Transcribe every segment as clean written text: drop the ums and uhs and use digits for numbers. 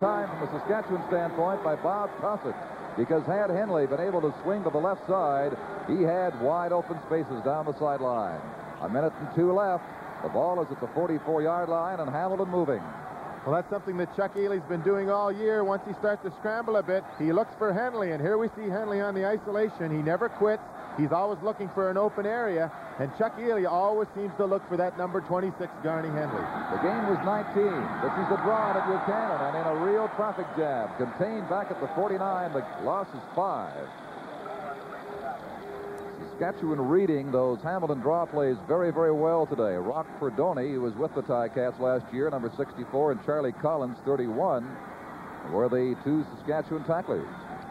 time from the Saskatchewan standpoint by Bob Sasak, because had Henley been able to swing to the left side, he had wide open spaces down the sideline. 1:02 left. The ball is at the 44-yard line, and Hamilton moving. Well, that's something that Chuck Ely's been doing all year. Once he starts to scramble a bit, he looks for Henley, and here we see Henley on the isolation. He never quits. He's always looking for an open area, and Chuck Ely always seems to look for that number 26, Garney Henley. The game was 19. This is the draw at Buchanan, and in a real traffic jam. Contained back at the 49. The loss is 5. Saskatchewan reading those Hamilton draw plays very, very well today. Rock Perdoni, who was with the Ticats last year, number 64, and Charlie Collins, 31, were the two Saskatchewan tacklers.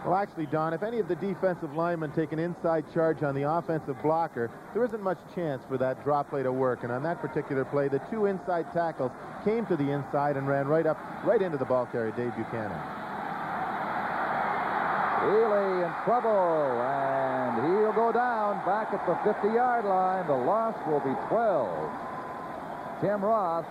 Well, actually, Don, if any of the defensive linemen take an inside charge on the offensive blocker, there isn't much chance for that drop play to work. And on that particular play, the two inside tackles came to the inside and ran right into the ball carrier, Dave Buchanan. Ely in trouble, and he'll go down back at the 50-yard line. The loss will be 12. Tim Roth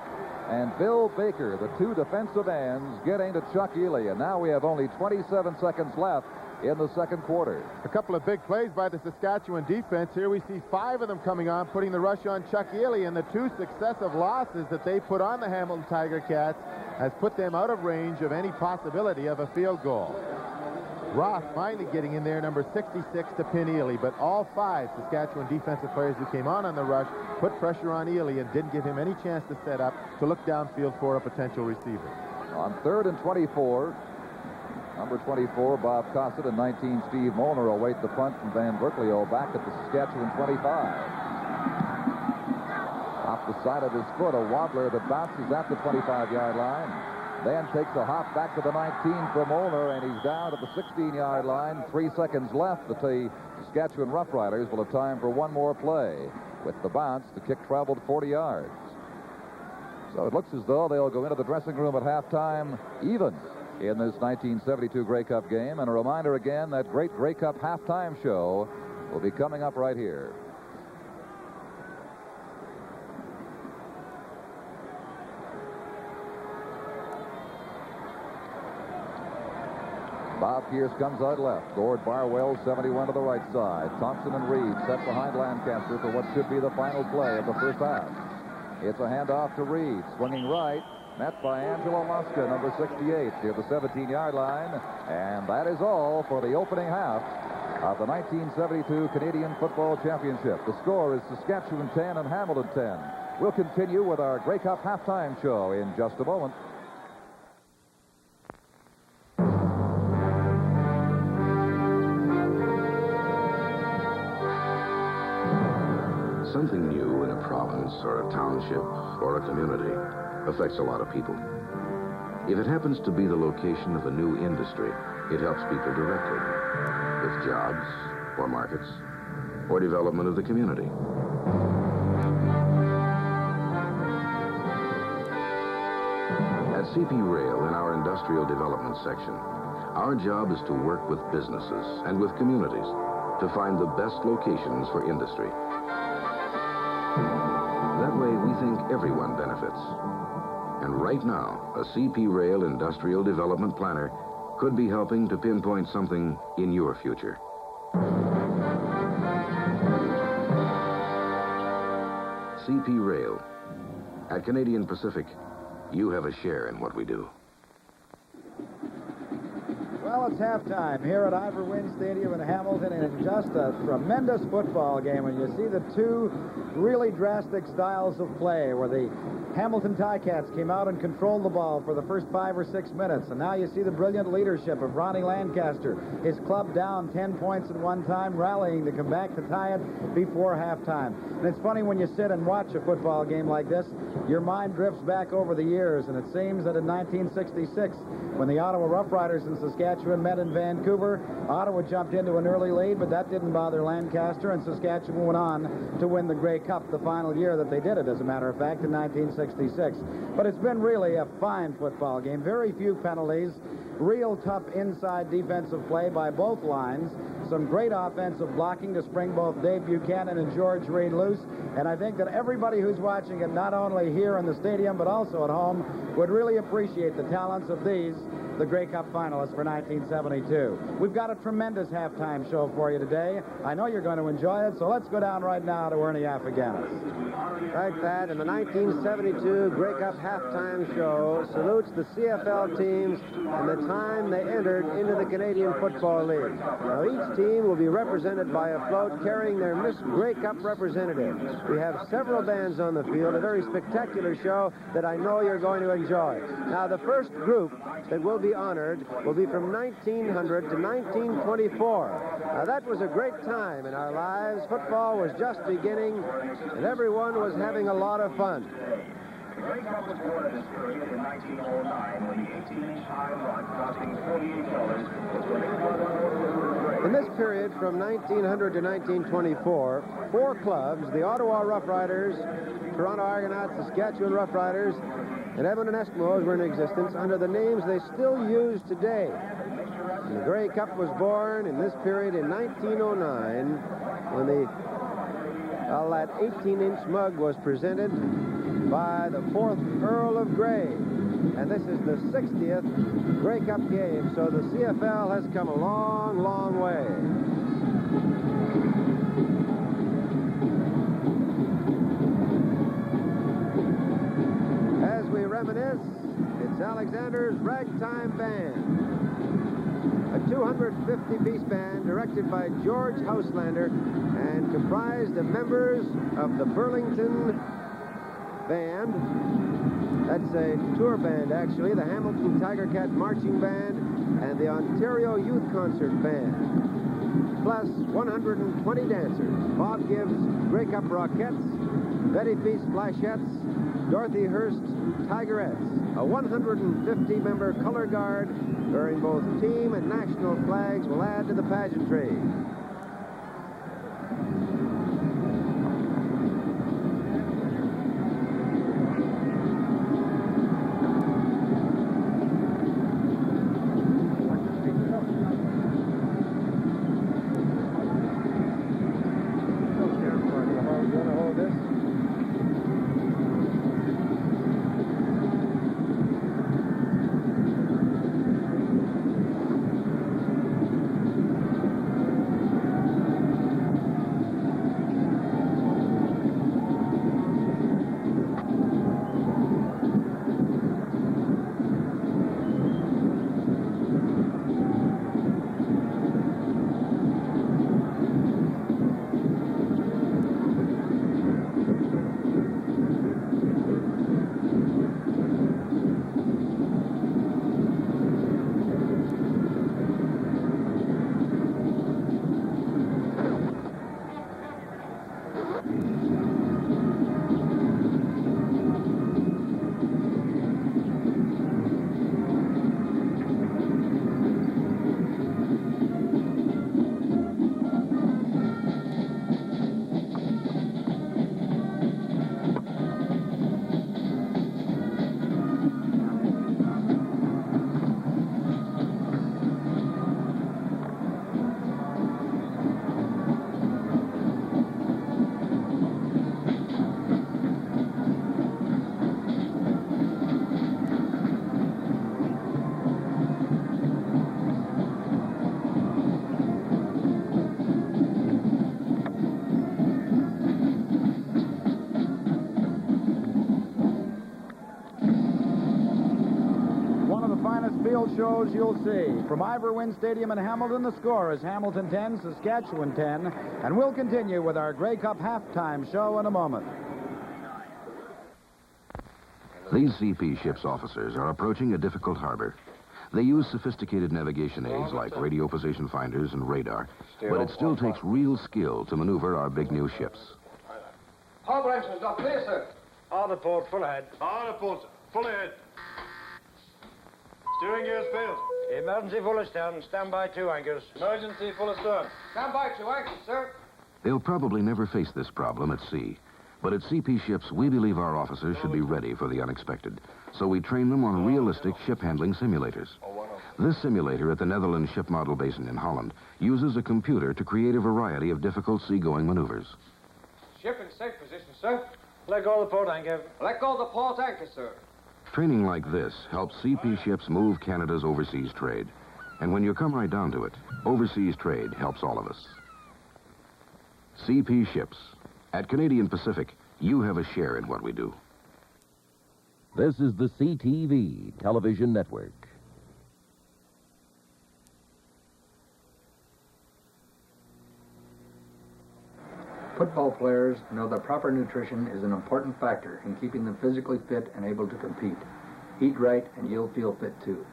and Bill Baker, the two defensive ends, getting to Chuck Ely. And now we have only 27 seconds left in the second quarter. A couple of big plays by the Saskatchewan defense. Here we see 5 of them coming on, putting the rush on Chuck Ely, and the 2 successive losses that they put on the Hamilton Tiger Cats has put them out of range of any possibility of a field goal. Roth finally getting in there, number 66, to pin Ely, but all 5 Saskatchewan defensive players who came on the rush put pressure on Ely and didn't give him any chance to set up to look downfield for a potential receiver. On 3rd and 24, number 24, Bob Cossett, and 19, Steve Molnar await the punt from Van Berkeley back at the Saskatchewan 25. Off the side of his foot, a wobbler that bounces at the 25-yard line. Then takes a hop back to the 19 for Molnar, and he's down at the 16-yard line. 3 seconds left. The Saskatchewan Roughriders will have time for one more play. With the bounce, the kick traveled 40 yards. So it looks as though they'll go into the dressing room at halftime even in this 1972 Grey Cup game. And a reminder again, that great Grey Cup halftime show will be coming up right here. Bob Pierce comes out left. Gord Barwell, 71 to the right side. Thompson and Reed set behind Lancaster for what should be the final play of the first half. It's a handoff to Reed, swinging right, met by Angelo Mosca, number 68, near the 17-yard line. And that is all for the opening half of the 1972 Canadian Football Championship. The score is Saskatchewan 10 and Hamilton 10. We'll continue with our Grey Cup halftime show in just a moment. Something new in a province or a township or a community affects a lot of people. If it happens to be the location of a new industry, it helps people directly, with jobs or markets or development of the community. At CP Rail in our industrial development section, our job is to work with businesses and with communities to find the best locations for industry. That way, we think everyone benefits. And right now, a CP Rail industrial development planner could be helping to pinpoint something in your future. CP Rail. At Canadian Pacific, you have a share in what we do. Well, it's halftime here at Ivor Wynne Stadium in Hamilton, and it's just a tremendous football game when you see the two really drastic styles of play where the Hamilton Ticats came out and controlled the ball for the first 5 or 6 minutes, and now you see the brilliant leadership of Ronnie Lancaster, his club down 10 points at one time, rallying to come back to tie it before halftime. And it's funny when you sit and watch a football game like this, your mind drifts back over the years, and it seems that in 1966, when the Ottawa Roughriders in Saskatchewan met in Vancouver, Ottawa jumped into an early lead, but that didn't bother Lancaster, and Saskatchewan went on to win the Grey Cup the final year that they did it, as a matter of fact, in 1966. But it's been really a fine football game. Very few penalties, real tough inside defensive play by both lines. some great offensive blocking to spring both Dave Buchanan and George Reed loose. And I think that everybody who's watching it, not only here in the stadium but also at home, would really appreciate the talents of these, the Grey Cup finalists for 1972. We've got a tremendous halftime show for you today. I know you're going to enjoy it, so let's go down right now to Ernie Afghani's. Right, Pat, and the 1972 Grey Cup halftime show salutes the CFL teams and the time they entered into the Canadian Football League. Now, each team will be represented by a float carrying their Miss Grey Cup representative. We have several bands on the field, a very spectacular show that I know you're going to enjoy. Now, the first group that will be honored will be from 1900 to 1924. Now, that was a great time in our lives. Football was just beginning, and everyone was having a lot of fun. The Grey Cup was born in this period in 1909 when the 18-inch high rod costing $48 was released. In this period, from 1900 to 1924, 4 clubs, the Ottawa Rough Riders, Toronto Argonauts, Saskatchewan Rough Riders, and Edmonton Eskimos were in existence under the names they still use today. And the Grey Cup was born in this period in 1909 when that 18-inch mug was presented by the 4th Earl of Grey. And this is the 60th Grey Cup game, so the CFL has come a long, long way. As we reminisce, it's Alexander's Ragtime Band, a 250-piece band directed by George Houselander and comprised of members of the Burlington Band. That's a tour band, actually, the Hamilton Tiger Cat Marching Band and the Ontario Youth Concert Band, plus 120 dancers. Bob Gibbs' Grey Cup Rockettes, Betty Feast Flashettes, Dorothy Hurst Tigerettes, a 150-member color guard bearing both team and national flags will add to the pageantry. Shows you'll see. From Ivor Wynne Stadium in Hamilton, the score is Hamilton 10, Saskatchewan 10, and we'll continue with our Grey Cup halftime show in a moment. These CP ship's officers are approaching a difficult harbor. They use sophisticated navigation aids like radio position finders and radar, but it still takes real skill to maneuver our big new ships. Harbor engine's not clear, sir. Harbor port, full ahead. Harbor port, full ahead. Steering gears failed. Emergency full astern. Stand by 2 anchors. Emergency full astern. Stand by 2 anchors, sir. They'll probably never face this problem at sea. But at CP ships, we believe our officers should be ready for the unexpected. So we train them on realistic ship handling simulators. This simulator at the Netherlands Ship Model Basin in Holland uses a computer to create a variety of difficult seagoing maneuvers. Ship in safe position, sir. Let go of the port anchor. Let go of the port anchor, sir. Training like this helps CP ships move Canada's overseas trade. And when you come right down to it, overseas trade helps all of us. CP ships. At Canadian Pacific, you have a share in what we do. This is the CTV Television Network. Football players know that proper nutrition is an important factor in keeping them physically fit and able to compete. Eat right and you'll feel fit too.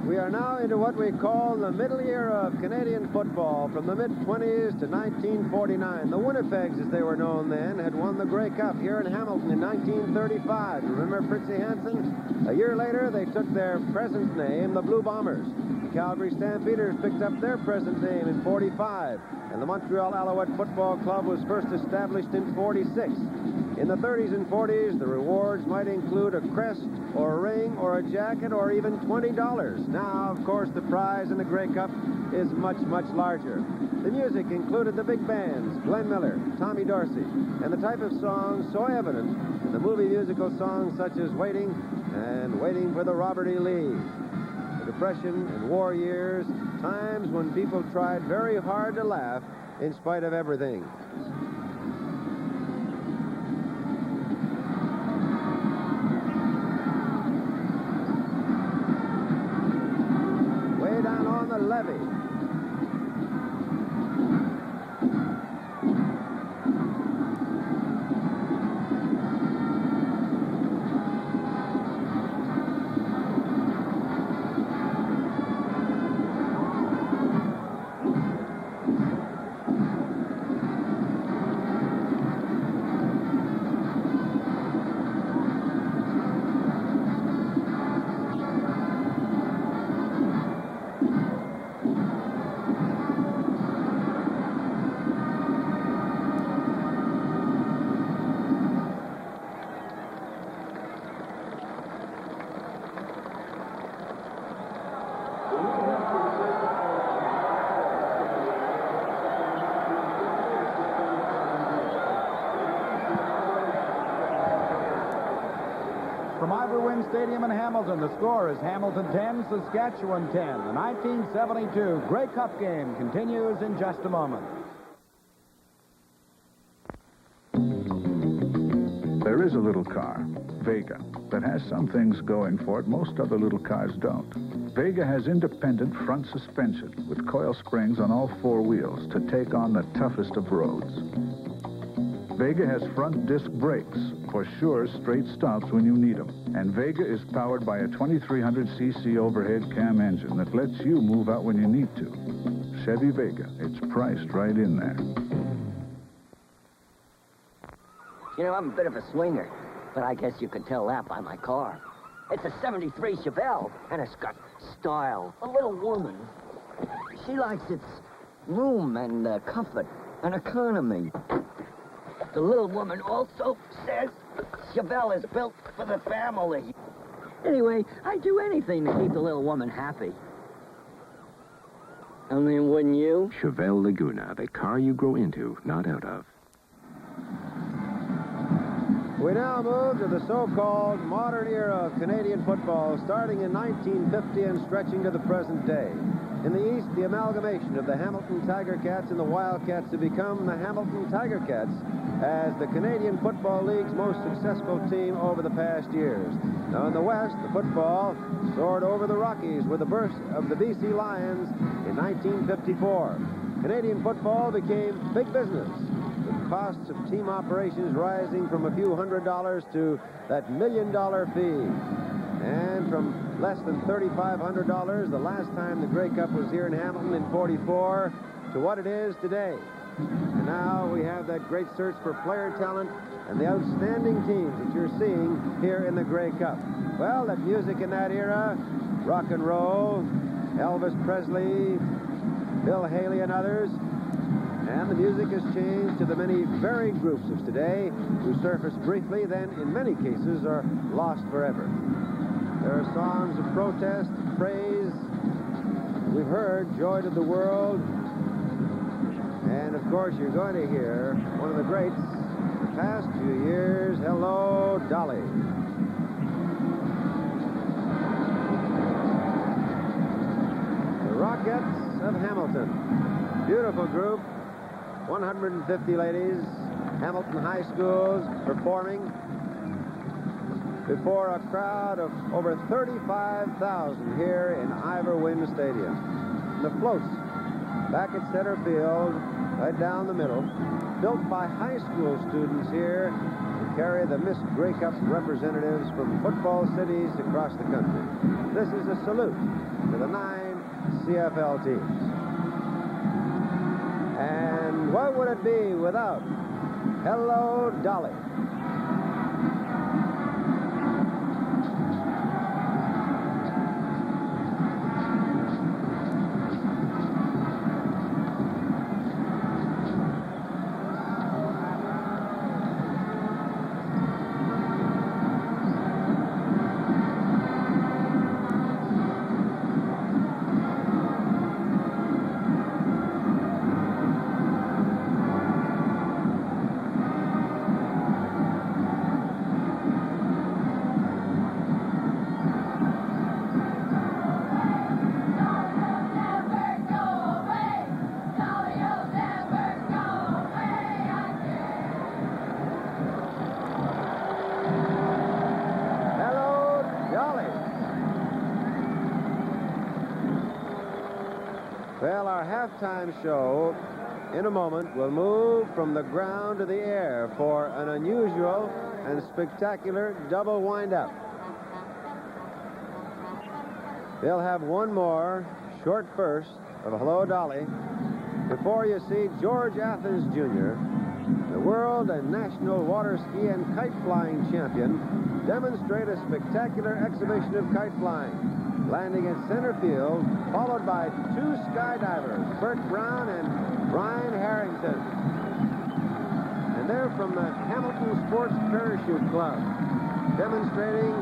We are now into what we call the middle era of Canadian football, from the mid-20s to 1949. The Winnipegs, as they were known then, had won the Grey Cup here in Hamilton in 1935. Remember Fritzie Hansen? A year later, they took their present name, the Blue Bombers. The Calgary Stampeders picked up their present name in 45, and the Montreal Alouette Football Club was first established in 46. In the 30s and 40s, the rewards might include a crest or a ring or a jacket or even $20. Now, of course, the prize in the Grey Cup is much, much larger. The music included the big bands, Glenn Miller, Tommy Dorsey, and the type of songs so evident in the movie musical songs such as Waiting and Waiting for the Robert E. Lee. The Depression and war years, times when people tried very hard to laugh in spite of everything. Way down on the levee. From Ivory Stadium in Hamilton, the score is Hamilton 10, Saskatchewan 10. The 1972 Grey Cup game continues in just a moment. There is a little car, Vega, that has some things going for it most other little cars don't. Vega has independent front suspension with coil springs on all four wheels to take on the toughest of roads. Vega has front disc brakes for sure straight stops when you need them. And Vega is powered by a 2300cc overhead cam engine that lets you move out when you need to. Chevy Vega, it's priced right in there. You know, I'm a bit of a swinger, but I guess you could tell that by my car. It's a 73 Chevelle, and it's got style. A little woman. She likes its room and comfort and economy. The little woman also says Chevelle is built for the family. Anyway, I'd do anything to keep the little woman happy. I mean, wouldn't you? Chevelle Laguna, the car you grow into, not out of. We now move to the so-called modern era of Canadian football, starting in 1950 and stretching to the present day. In the East, the amalgamation of the Hamilton Tiger Cats and the Wildcats have become the Hamilton Tiger Cats as the Canadian Football League's most successful team over the past years. Now in the West, the football soared over the Rockies with the birth of the BC Lions in 1954. Canadian football became big business, with costs of team operations rising from a few $100s to that $1 million fee. And from less than $3,500 the last time the Grey Cup was here in Hamilton in '44 to what it is today. And now we have that great search for player talent and the outstanding teams that you're seeing here in the Grey Cup. Well, that music in that era, rock and roll, Elvis Presley, Bill Haley and others, and the music has changed to the many varied groups of today who surface briefly, then in many cases are lost forever. There are songs of protest, praise. We've heard Joy to the World. And, of course, you're going to hear one of the greats of the past few years, Hello, Dolly. The Rockettes of Hamilton. Beautiful group. 150 ladies. Hamilton High Schools performing before a crowd of over 35,000 here in Ivor Wynne Stadium. And the floats back at center field, right down the middle, built by high school students here to carry the Miss Grey Cup representatives from football cities across the country. This is a salute to the 9 CFL teams. And what would it be without Hello, Dolly? Well, our halftime show in a moment will move from the ground to the air for an unusual and spectacular double wind-up. They'll have one more short burst of Hello, Dolly before you see George Athens Jr., the world and national water ski and kite flying champion, demonstrate a spectacular exhibition of kite flying, landing at center field, followed by two skydivers, Bert Brown and Brian Harrington. And they're from the Hamilton Sports Parachute Club, demonstrating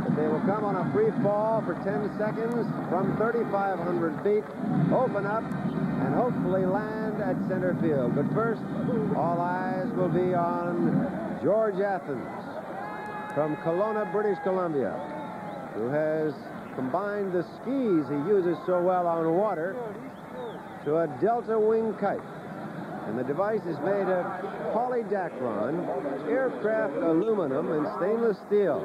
that they will come on a free fall for 10 seconds from 3,500 feet, open up, and hopefully land at center field. But first, all eyes will be on George Athens from Kelowna, British Columbia, who has combined the skis he uses so well on water to a delta wing kite. And the device is made of polydacron, aircraft aluminum, and stainless steel.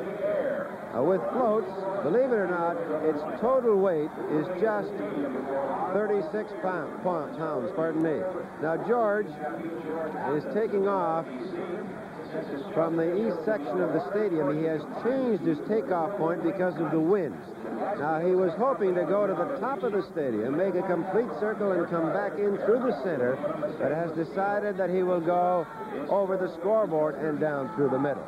With floats, believe it or not, its total weight is just 36 pounds, pardon me. Now, George is taking off from the east section of the stadium. He has changed his takeoff point because of the winds. Now, he was hoping to go to the top of the stadium, make a complete circle, and come back in through the center, but has decided that he will go over the scoreboard and down through the middle.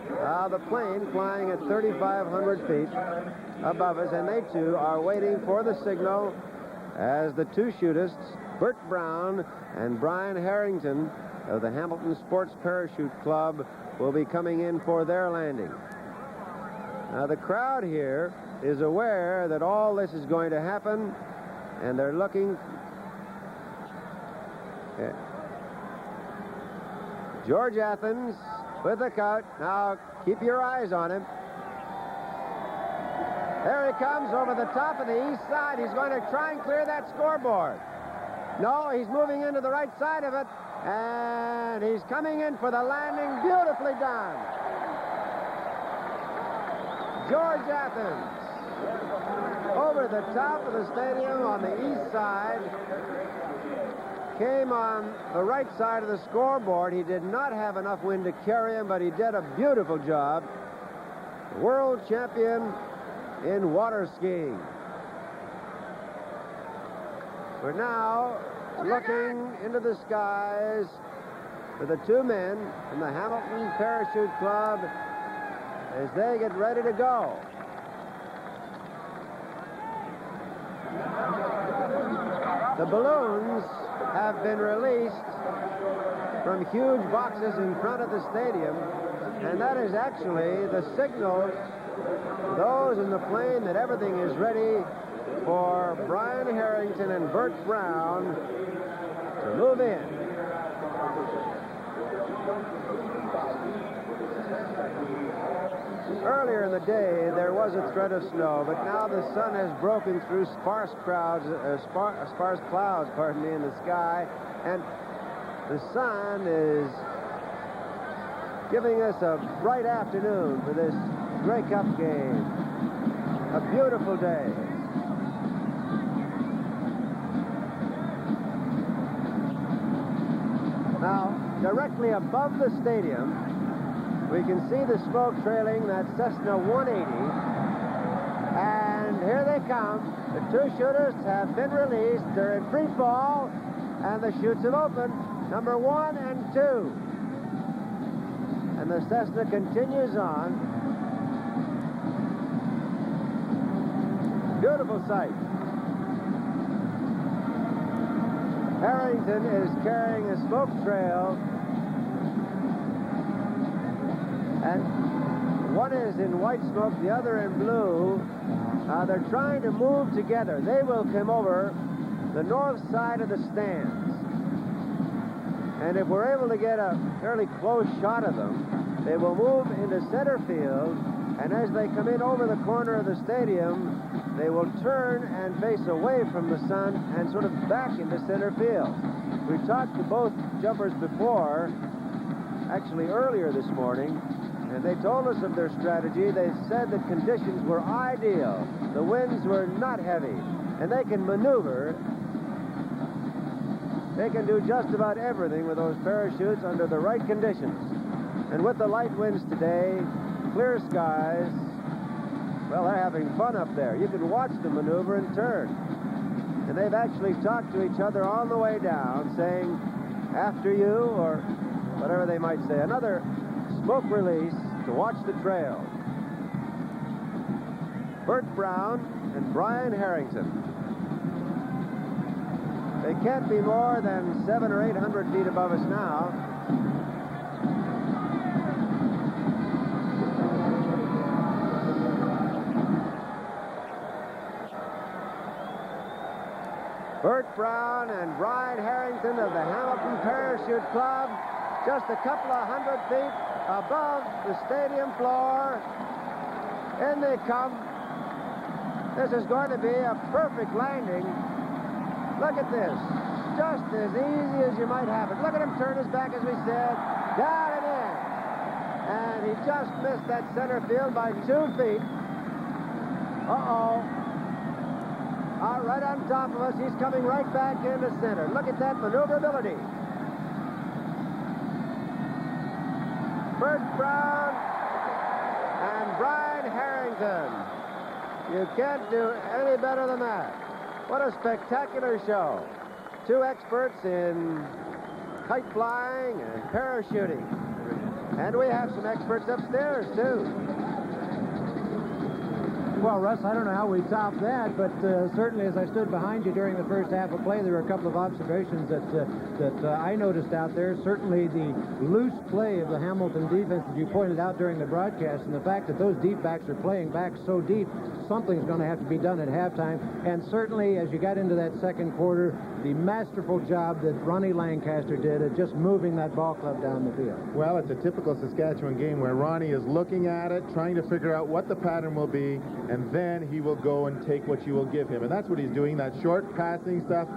Now, the plane flying at 3,500 feet above us, and they, too, are waiting for the signal as the two shootists, Bert Brown and Brian Harrington of the Hamilton Sports Parachute Club, will be coming in for their landing. Now, the crowd here is aware that all this is going to happen, and they're looking. George Athens with the cut. Now, keep your eyes on him. There he comes over the top of the east side. He's going to try and clear that scoreboard. No, he's moving into the right side of it, and he's coming in for the landing. Beautifully done. George Athens over the top of the stadium on the east side, came on the right side of the scoreboard. He did not have enough wind to carry him, but he did a beautiful job. World champion in water skiing. We're now looking into the skies for the two men from the Hamilton Parachute Club as they get ready to go. The balloons have been released from huge boxes in front of the stadium, and that is actually the signal those in the plane that everything is ready for Brian Harrington and Bert Brown to move in. Earlier in the day, there was a threat of snow, but now the sun has broken through sparse clouds, in the sky, and the sun is giving us a bright afternoon for this Grey Cup game. A beautiful day. Now, directly above the stadium, we can see the smoke trailing that Cessna 180. And here they come. The two shooters have been released. They're in free fall, and the chutes have opened. Number 1 and 2. And the Cessna continues on. Beautiful sight. Harrington is carrying a smoke trail, and one is in white smoke, the other in blue. They're trying to move together. They will come over the north side of the stands. And if we're able to get a fairly close shot of them, they will move into center field, and as they come in over the corner of the stadium, they will turn and face away from the sun and sort of back into center field. We talked to both jumpers before, actually earlier this morning, and they told us of their strategy. They said that conditions were ideal. The winds were not heavy, and they can maneuver. They can do just about everything with those parachutes under the right conditions. And with the light winds today, clear skies, well, they're having fun up there. You can watch them maneuver and turn. And they've actually talked to each other on the way down, saying, after you, or whatever they might say. Another smoke release to watch the trail. Bert Brown and Brian Harrington. They can't be more than 700 or 800 feet above us now. Bert Brown and Brian Harrington of the Hamilton Parachute Club, just a couple of 100 feet above the stadium floor. In they come. This is going to be a perfect landing. Look at this. Just as easy as you might have it. Look at him turn his back, as we said. Down and in. And he just missed that center field by 2 feet. Uh-oh. Right on top of us. He's coming right back into center. Look at that maneuverability. Bert Brown and Brian Harrington. You can't do any better than that. What a spectacular show. 2 experts in kite flying and parachuting. And we have some experts upstairs, too. Well, Russ, I don't know how we top that, but certainly as I stood behind you during the first half of play, there were a couple of observations that I noticed out there. Certainly the loose play of the Hamilton defense that you pointed out during the broadcast, and the fact that those deep backs are playing back so deep, something's going to have to be done at halftime. And certainly as you got into that second quarter, the masterful job that Ronnie Lancaster did at just moving that ball club down the field. Well, it's a typical Saskatchewan game where Ronnie is looking at it, trying to figure out what the pattern will be, and then he will go and take what you will give him. And that's what he's doing. That short passing stuff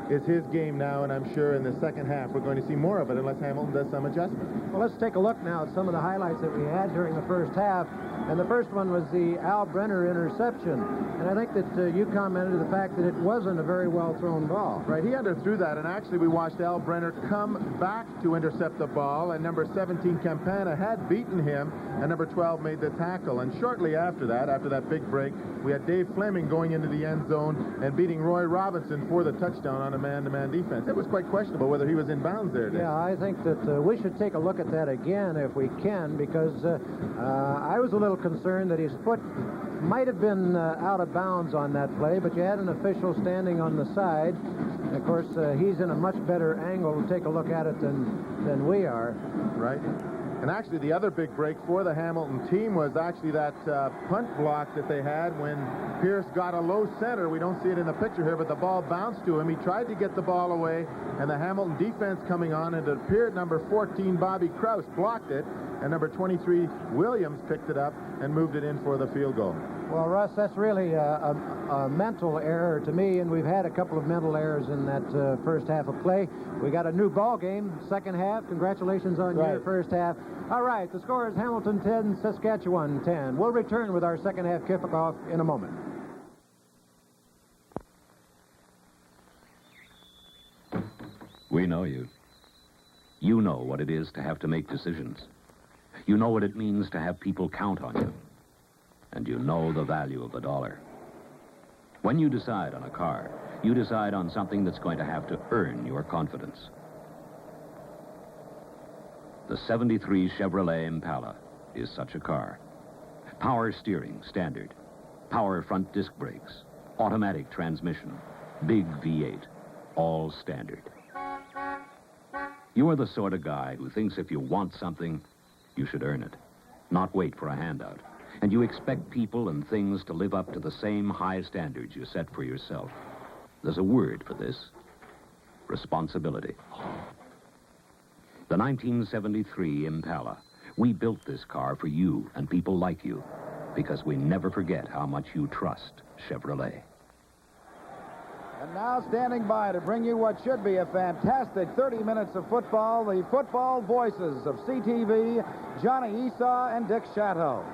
is his game now, and I'm sure in the second half we're going to see more of it unless Hamilton does some adjustment. Well, let's take a look now at some of the highlights that we had during the first half. And the first one was the Al Brenner interception. And I think that you commented the fact that it wasn't a very well-thrown ball. Right, he underthrew that, and actually we watched Al Brenner come back to intercept the ball, and number 17, Campana, had beaten him, and number 12 made the tackle. And shortly after that big break, we had Dave Fleming going into the end zone and beating Roy Robinson for the touchdown on a man-to-man defense. It was quite questionable whether he was in bounds there, Dave. Yeah, I think that we should take a look at that again if we can, because I was a little concerned that his foot might have been out of bounds on that play, but you had an official standing on the side. And of course, he's in a much better angle to take a look at it than we are. Right. And actually, the other big break for the Hamilton team was actually that punt block that they had when Pierce got a low center. We don't see it in the picture here, but the ball bounced to him. He tried to get the ball away, and the Hamilton defense coming on, and it appeared number 14, Bobby Krause, blocked it, and number 23, Williams, picked it up and moved it in for the field goal. Well, Russ, that's really a mental error to me, and we've had a couple of mental errors in that first half of play. We got a new ball game, second half. Congratulations on your first half. All right, the score is Hamilton 10, Saskatchewan 10. We'll return with our second half kickoff in a moment. We know you. You know what it is to have to make decisions. You know what it means to have people count on you. And you know the value of the dollar. When you decide on a car, you decide on something that's going to have to earn your confidence. The '73 Chevrolet Impala is such a car. Power steering, standard. Power front disc brakes. Automatic transmission. Big V8. All standard. You are the sort of guy who thinks if you want something, you should earn it, not wait for a handout. And you expect people and things to live up to the same high standards you set for yourself. There's a word for this: responsibility. The 1973 Impala. We built this car for you and people like you because we never forget how much you trust Chevrolet. And now standing by to bring you what should be a fantastic 30 minutes of football, the football voices of CTV, Johnny Esau and Dick Chatto.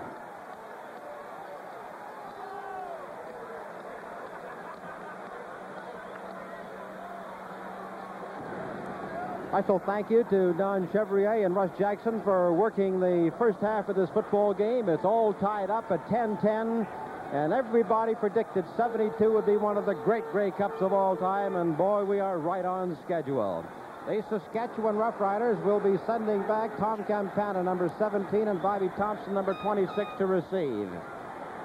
Special thank you to Don Chevrier and Russ Jackson for working the first half of this football game. It's all tied up at 10-10, and everybody predicted 72 would be one of the great Grey Cups of all time, and boy, we are right on schedule. The Saskatchewan Roughriders will be sending back Tom Campana, number 17, and Bobby Thompson, number 26, to receive.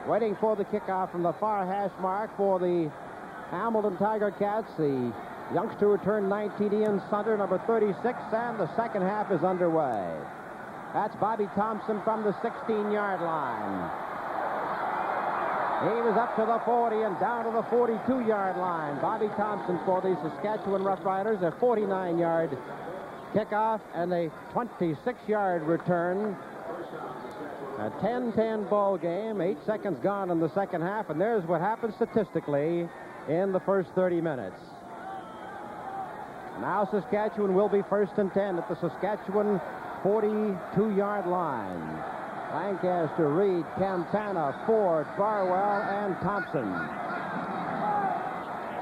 Waiting for the kickoff from the far hash mark for the Hamilton Tiger Cats, the youngster who turned 19, Ian Sunter, number 36, and the second half is underway. That's Bobby Thompson from the 16-yard line. He was up to the 40 and down to the 42-yard line. Bobby Thompson for the Saskatchewan Roughriders, a 49-yard kickoff and a 26-yard return. A 10-10 ball game, 8 seconds gone in the second half, and there's what happened statistically in the first 30 minutes. Now Saskatchewan will be first and 10 at the Saskatchewan 42-yard line. Lancaster, Reed, Campana, Ford, Barwell, and Thompson.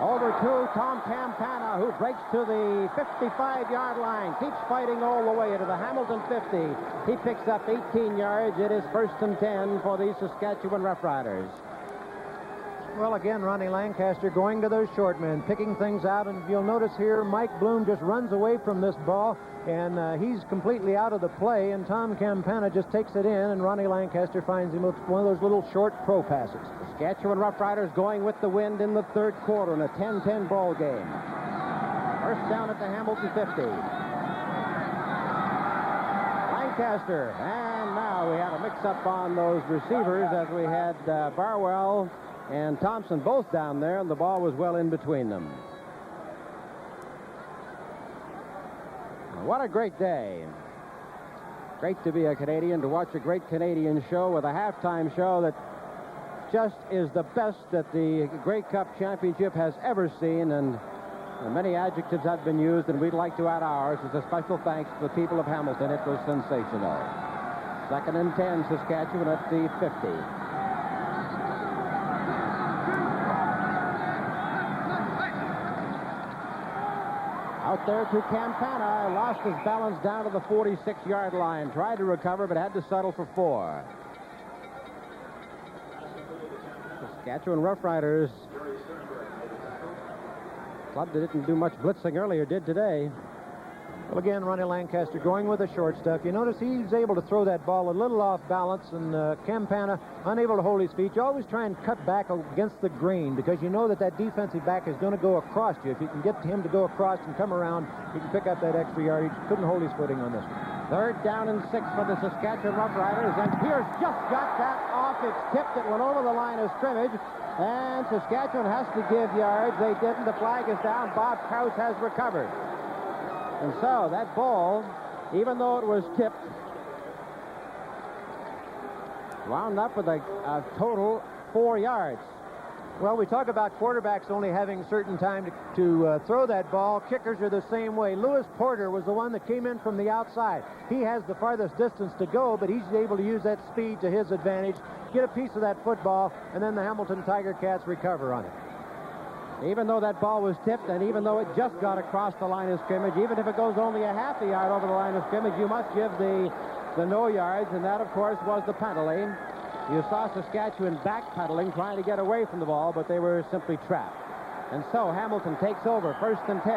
Over to Tom Campana, who breaks to the 55-yard line, keeps fighting all the way into the Hamilton 50. He picks up 18 yards. It is first and 10 for the Saskatchewan Roughriders. Well, again, Ronnie Lancaster going to those short men, picking things out, and you'll notice here Mike Bloom just runs away from this ball, and he's completely out of the play, and Tom Campana just takes it in, and Ronnie Lancaster finds him with one of those little short pro passes. Saskatchewan Roughriders going with the wind in the third quarter in a 10-10 ball game. First down at the Hamilton 50. Lancaster, and now we had a mix-up on those receivers as we had Barwell and Thompson both down there, and the ball was well in between them. What a great day. Great to be a Canadian, to watch a great Canadian show with a halftime show that just is the best that the Grey Cup Championship has ever seen, and many adjectives have been used, and we'd like to add ours as a special thanks to the people of Hamilton. It was sensational. Second and 10, Saskatchewan at the 50. Out there to Campana, lost his balance down to the 46-yard line. Tried to recover, but had to settle for 4. Saskatchewan Roughriders, club that didn't do much blitzing earlier, did today. Well, again, Ronnie Lancaster going with the short stuff. You notice he's able to throw that ball a little off balance, and Campana unable to hold his feet. You always try and cut back against the grain because you know that defensive back is going to go across you. If you can get him to go across and come around, you can pick up that extra yardage. Couldn't hold his footing on this one. Third down and 6 for the Saskatchewan Roughriders, and Pierce just got that off. It's tipped. It went over the line of scrimmage, and Saskatchewan has to give yards. They didn't. The flag is down. Bob Krause has recovered. And so that ball, even though it was tipped, wound up with a total 4 yards. Well, we talk about quarterbacks only having certain time to throw that ball. Kickers are the same way. Lewis Porter was the one that came in from the outside. He has the farthest distance to go, but he's able to use that speed to his advantage, get a piece of that football, and then the Hamilton Tiger Cats recover on it. Even though that ball was tipped, and even though it just got across the line of scrimmage, even if it goes only a half a yard over the line of scrimmage, you must give the no yards, and that, of course, was the penalty. You saw Saskatchewan backpedaling, trying to get away from the ball, but they were simply trapped. And so Hamilton takes over, 1st and 10,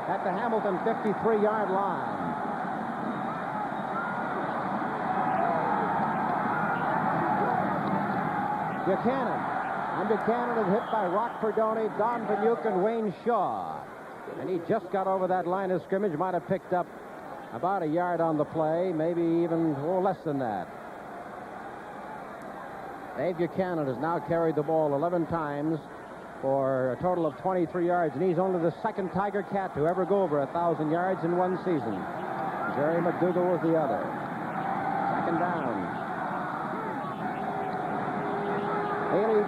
at the Hamilton 53-yard line. Buchanan. And Buchanan is hit by Rock Perdoni, Don Vanyuk, and Wayne Shaw. And he just got over that line of scrimmage, might have picked up about a yard on the play, maybe even less than that. Dave Buchanan has now carried the ball 11 times for a total of 23 yards, and he's only the second Tiger Cat to ever go over 1,000 yards in one season. Jerry McDougall was the other. Second down. Haley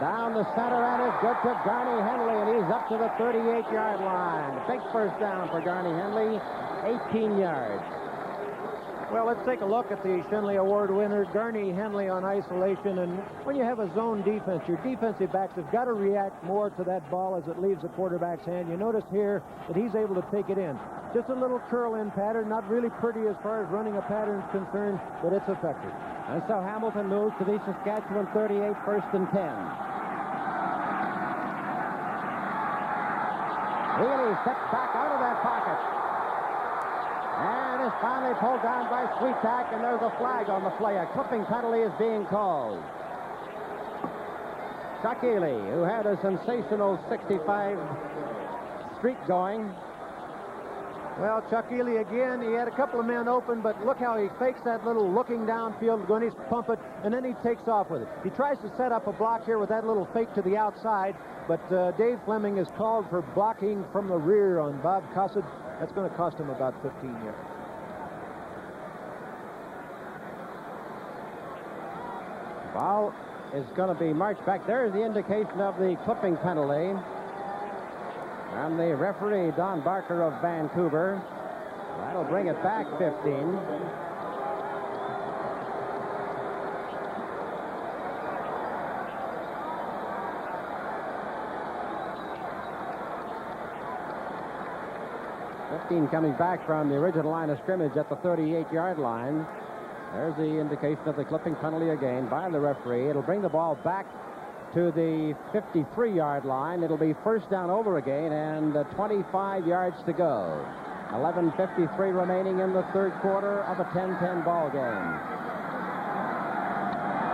down the center, and it's good to Garney Henley, and he's up to the 38-yard line. Big first down for Garney Henley, 18 yards. Well, let's take a look at the Shinley Award winner, Garney Henley, on isolation. And when you have a zone defense, your defensive backs have got to react more to that ball as it leaves the quarterback's hand. You notice here that he's able to take it in. Just a little curl-in pattern, not really pretty as far as running a pattern is concerned, but it's effective. And so Hamilton moves to the Saskatchewan 38, 1st and 10. Healy steps back out of that pocket. And is finally pulled down by Sweetak, and there's a flag on the play. A clipping penalty is being called. Chuck Healy, who had a sensational 65 streak going. Well, Chuck Healy again, he had a couple of men open, but look how he fakes that little looking downfield, going, he's pump it, and then he takes off with it. He tries to set up a block here with that little fake to the outside, but Dave Fleming is called for blocking from the rear on Bob Cossett. That's going to cost him about 15 yards. Ball is going to be marched back. There's the indication of the clipping penalty. And the referee, Don Barker of Vancouver. That'll bring it back 15. Coming back from the original line of scrimmage at the 38-yard line. There's the indication of the clipping penalty again by the referee. It'll bring the ball back to the 53-yard line. It'll be first down over again, and 25 yards to go. 11:53 remaining in the third quarter of a 10-10 ball game.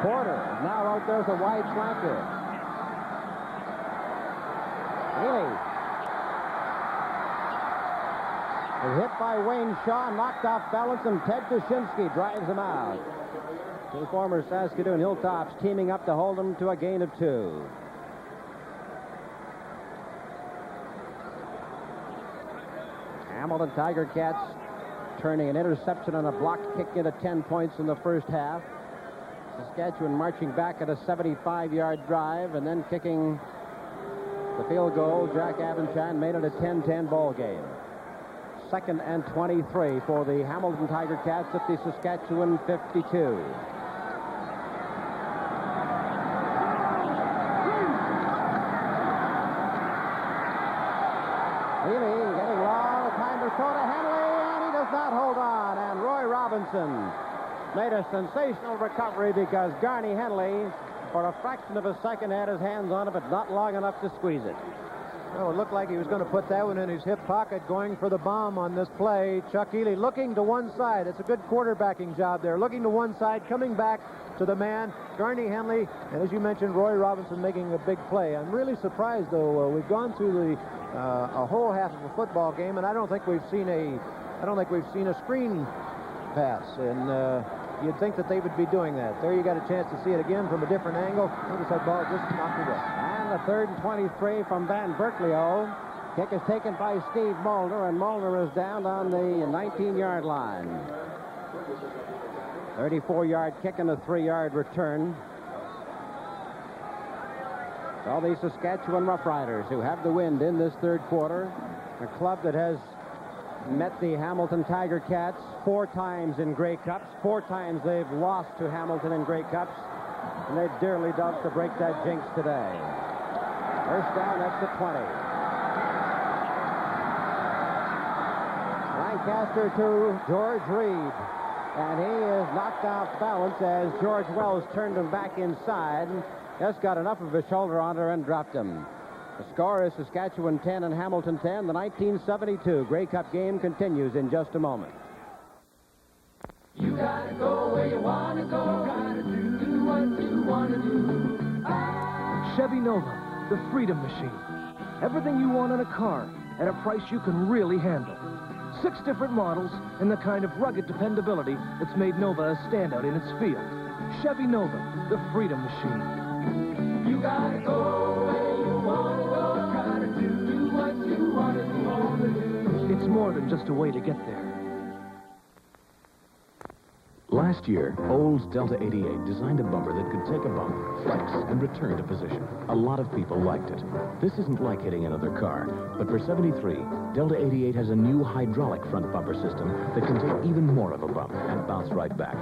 Porter is now out there as a wide flanker. Healy is hit by Wayne Shaw, knocked off balance, and Ted Tuschinski drives him out. Two former Saskatoon Hilltops teaming up to hold him to a gain of 2. Hamilton Tiger Cats turning an interception on a blocked kick into 10 points in the first half. Saskatchewan marching back at a 75-yard drive and then kicking the field goal. Jack Avonshine made it a 10-10 ball game. 2nd and 23 for the Hamilton Tiger Cats at the Saskatchewan 52. Healy getting long, time to throw to Henley, and he does not hold on. And Roy Robinson made a sensational recovery because Garney Henley, for a fraction of a second, had his hands on it, but not long enough to squeeze it. Well, it looked like he was going to put that one in his hip pocket, going for the bomb on this play. Chuck Healy looking to one side. It's a good quarterbacking job there. Looking to one side, coming back to the man, Garney Henley, and as you mentioned, Roy Robinson making a big play. I'm really surprised, though. We've gone through a whole half of a football game, and I don't think we've seen a screen pass, and you'd think that they would be doing that. There you got a chance to see it again from a different angle. Notice that ball just knocked away. And the 3rd and 23 from Van Berkeley. Kick is taken by Steve Molnar, and Molnar is down on the 19-yard line. 34-yard kick and a 3-yard return. So the Saskatchewan Roughriders, who have the wind in this third quarter, a club that has met the Hamilton Tiger Cats 4 times in Grey Cups. 4 times they've lost to Hamilton in Grey Cups, and they'd dearly love to break that jinx today. First down at the 20. Lancaster to George Reed, and he is knocked off balance as George Wells turned him back inside. Just got enough of his shoulder on her and dropped him. The score is Saskatchewan 10 and Hamilton 10. The 1972 Grey Cup game continues in just a moment. You gotta go where you wanna go, gotta do what you wanna do. Chevy Nova, the freedom machine. Everything you want in a car at a price you can really handle. 6 different models and the kind of rugged dependability that's made Nova a standout in its field. Chevy Nova, the freedom machine. You gotta go where you wanna go, gotta do what you wanna do. It's more than just a way to get there. Last year, Olds Delta 88 designed a bumper that could take a bump, flex, and return to position. A lot of people liked it. This isn't like hitting another car, but for 73, Delta 88 has a new hydraulic front bumper system that can take even more of a bump and bounce right back.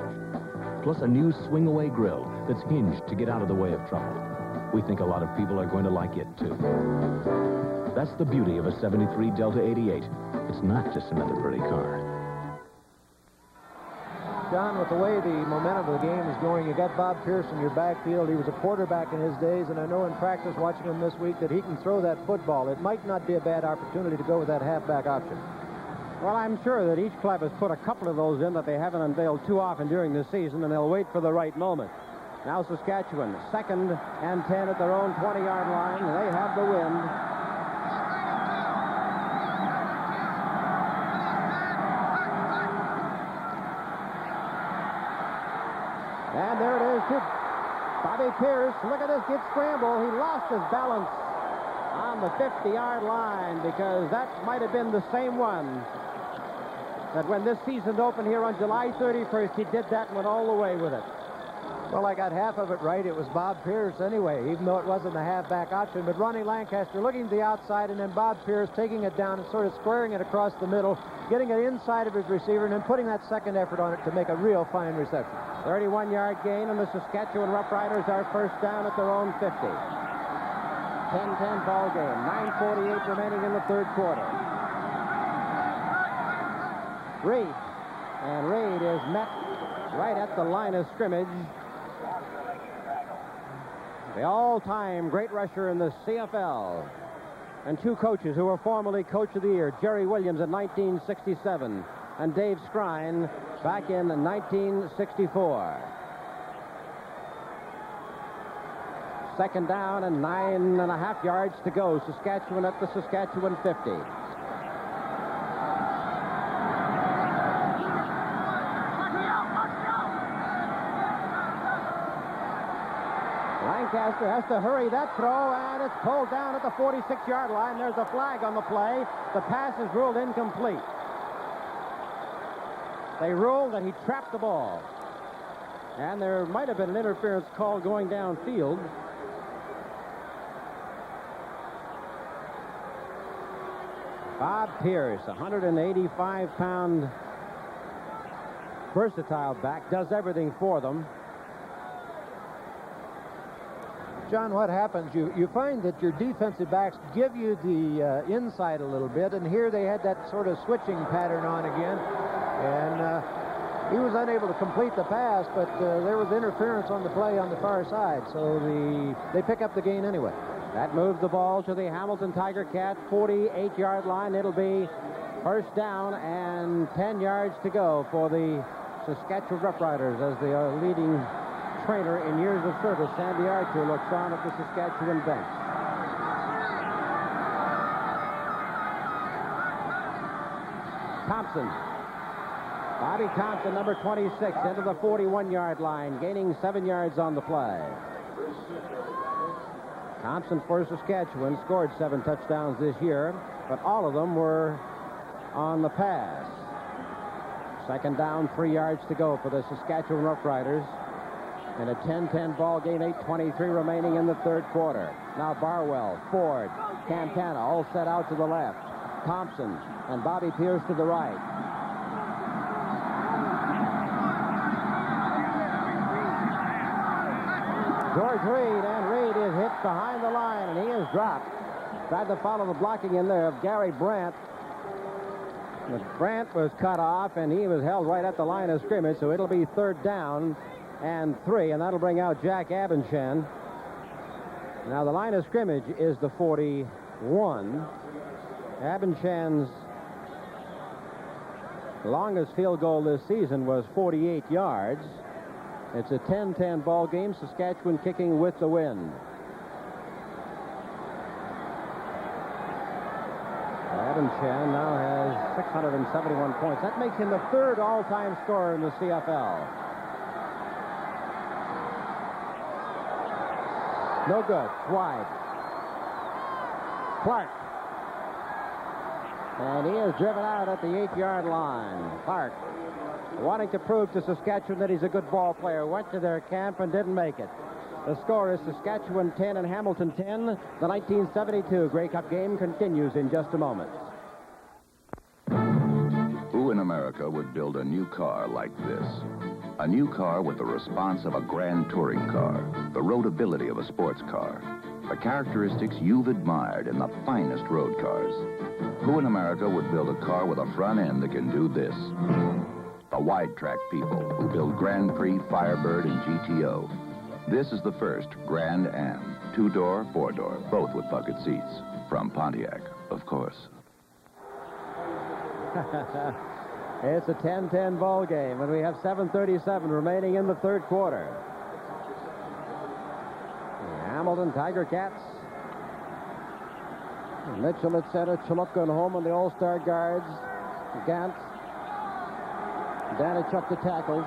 Plus a new swing-away grille that's hinged to get out of the way of trouble. We think a lot of people are going to like it, too. That's the beauty of a 73 Delta 88. It's not just another pretty car. John, with the way the momentum of the game is going, you got Bob Pierce in your backfield. He was a quarterback in his days, and I know in practice watching him this week that he can throw that football. It might not be a bad opportunity to go with that halfback option. Well, I'm sure that each club has put a couple of those in that they haven't unveiled too often during the season, and they'll wait for the right moment. Now Saskatchewan, 2nd and 10 at their own 20-yard line. They have the wind. And there it is to Bobby Pierce. Look at this kid scramble. He lost his balance on the 50-yard line because that might have been the same one that when this season opened here on July 31st, he did that and went all the way with it. Well, I got half of it right. It was Bob Pierce anyway, even though it wasn't a halfback option. But Ronnie Lancaster looking to the outside, and then Bob Pierce taking it down and sort of squaring it across the middle, getting it inside of his receiver, and then putting that second effort on it to make a real fine reception. 31-yard gain, and the Saskatchewan Roughriders are first down at their own 50. 10-10 ball game. 9:48 remaining in the third quarter. Reed. And Reed is met right at the line of scrimmage. The all-time great rusher in the CFL. And 2 coaches who were formerly Coach of the Year. Jerry Williams in 1967 and Dave Skrine back in 1964. Second down and 9.5 yards to go. Saskatchewan at the Saskatchewan 50. Lancaster has to hurry that throw, and it's pulled down at the 46-yard line. There's a flag on the play. The pass is ruled incomplete. They ruled that he trapped the ball. And there might have been an interference call going downfield. Bob Pierce, 185-pound versatile back, does everything for them. John, what happens, you find that your defensive backs give you the inside a little bit, and here they had that sort of switching pattern on again, and he was unable to complete the pass, but there was interference on the play on the far side, so they pick up the gain anyway. That moves the ball to the Hamilton Tiger Cat 48-yard line. It'll be first down and 10 yards to go for the Saskatchewan Roughriders as the leading trainer in years of service, Sandy Archer, looks on at the Saskatchewan bench. Thompson Bobby Thompson, number 26, into the 41-yard line, gaining 7 yards on the play. Thompson for Saskatchewan scored 7 touchdowns this year, but all of them were on the pass. Second down, 3 yards to go for the Saskatchewan Roughriders. In a 10-10 ball game, 8:23 remaining in the third quarter. Now Barwell, Ford, Cantana all set out to the left. Thompson and Bobby Pierce to the right. George Reed, and Reed is hit behind the line, and he is dropped. Tried to follow the blocking in there of Gary Brandt. But Brandt was cut off, and he was held right at the line of scrimmage, so it'll be 3rd down and 3, and that'll bring out Jack Abenchan. Now, the line of scrimmage is the 41. Abenchan's longest field goal this season was 48 yards. It's a 10-10 ball game. Saskatchewan kicking with the wind. Abenchan now has 671 points. That makes him the 3rd all-time scorer in the CFL. No good. Wide. Clark. And he is driven out at the 8-yard line. Clark, wanting to prove to Saskatchewan that he's a good ball player, went to their camp and didn't make it. The score is Saskatchewan 10 and Hamilton 10. The 1972 Grey Cup game continues in just a moment. Who in America would build a new car like this? A new car with the response of a grand touring car, the roadability of a sports car, the characteristics you've admired in the finest road cars. Who in America would build a car with a front end that can do this? The wide track people who build Grand Prix, Firebird, and GTO. This is the first Grand Am, 2-door, 4-door, both with bucket seats. From Pontiac, of course. It's a 10-10 ball game, and we have 7:37 remaining in the third quarter. The Hamilton Tiger Cats. Mitchell at center, Chalupka and Holman, the all-star guards. Gantz. Danichuk the tackles.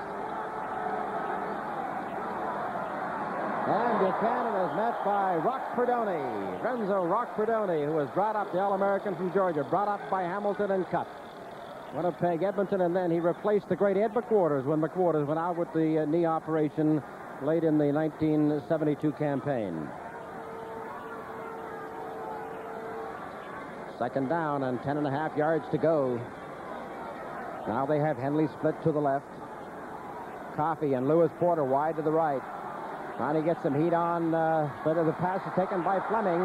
And Buchanan is met by Rock Perdoni. Renzo Rock Perdoni, who was brought up, the All-American from Georgia, brought up by Hamilton and cut. Winnipeg, Edmonton, and then he replaced the great Ed McWhorters when McWhorters went out with the knee operation late in the 1972 campaign. Second down and 10.5 yards to go. Now they have Henley split to the left. Coffey and Lewis Porter wide to the right. Trying to get some heat on, but the pass is taken by Fleming.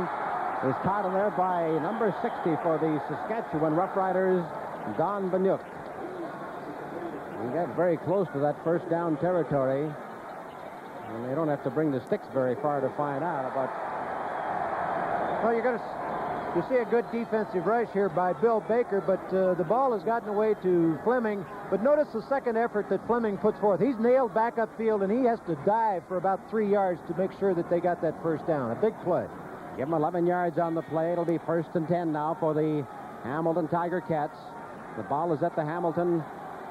Is caught in there by number 60 for the Saskatchewan Roughriders, Don Banyuk. We got very close to that first down territory. And they don't have to bring the sticks very far to find out about. Well, you see a good defensive rush here by Bill Baker, but the ball has gotten away to Fleming. But notice the second effort that Fleming puts forth. He's nailed back upfield, and he has to dive for about 3 yards to make sure that they got that first down. A big play. Give him 11 yards on the play. It'll be 1st and 10 now for the Hamilton Tiger Cats. The ball is at the Hamilton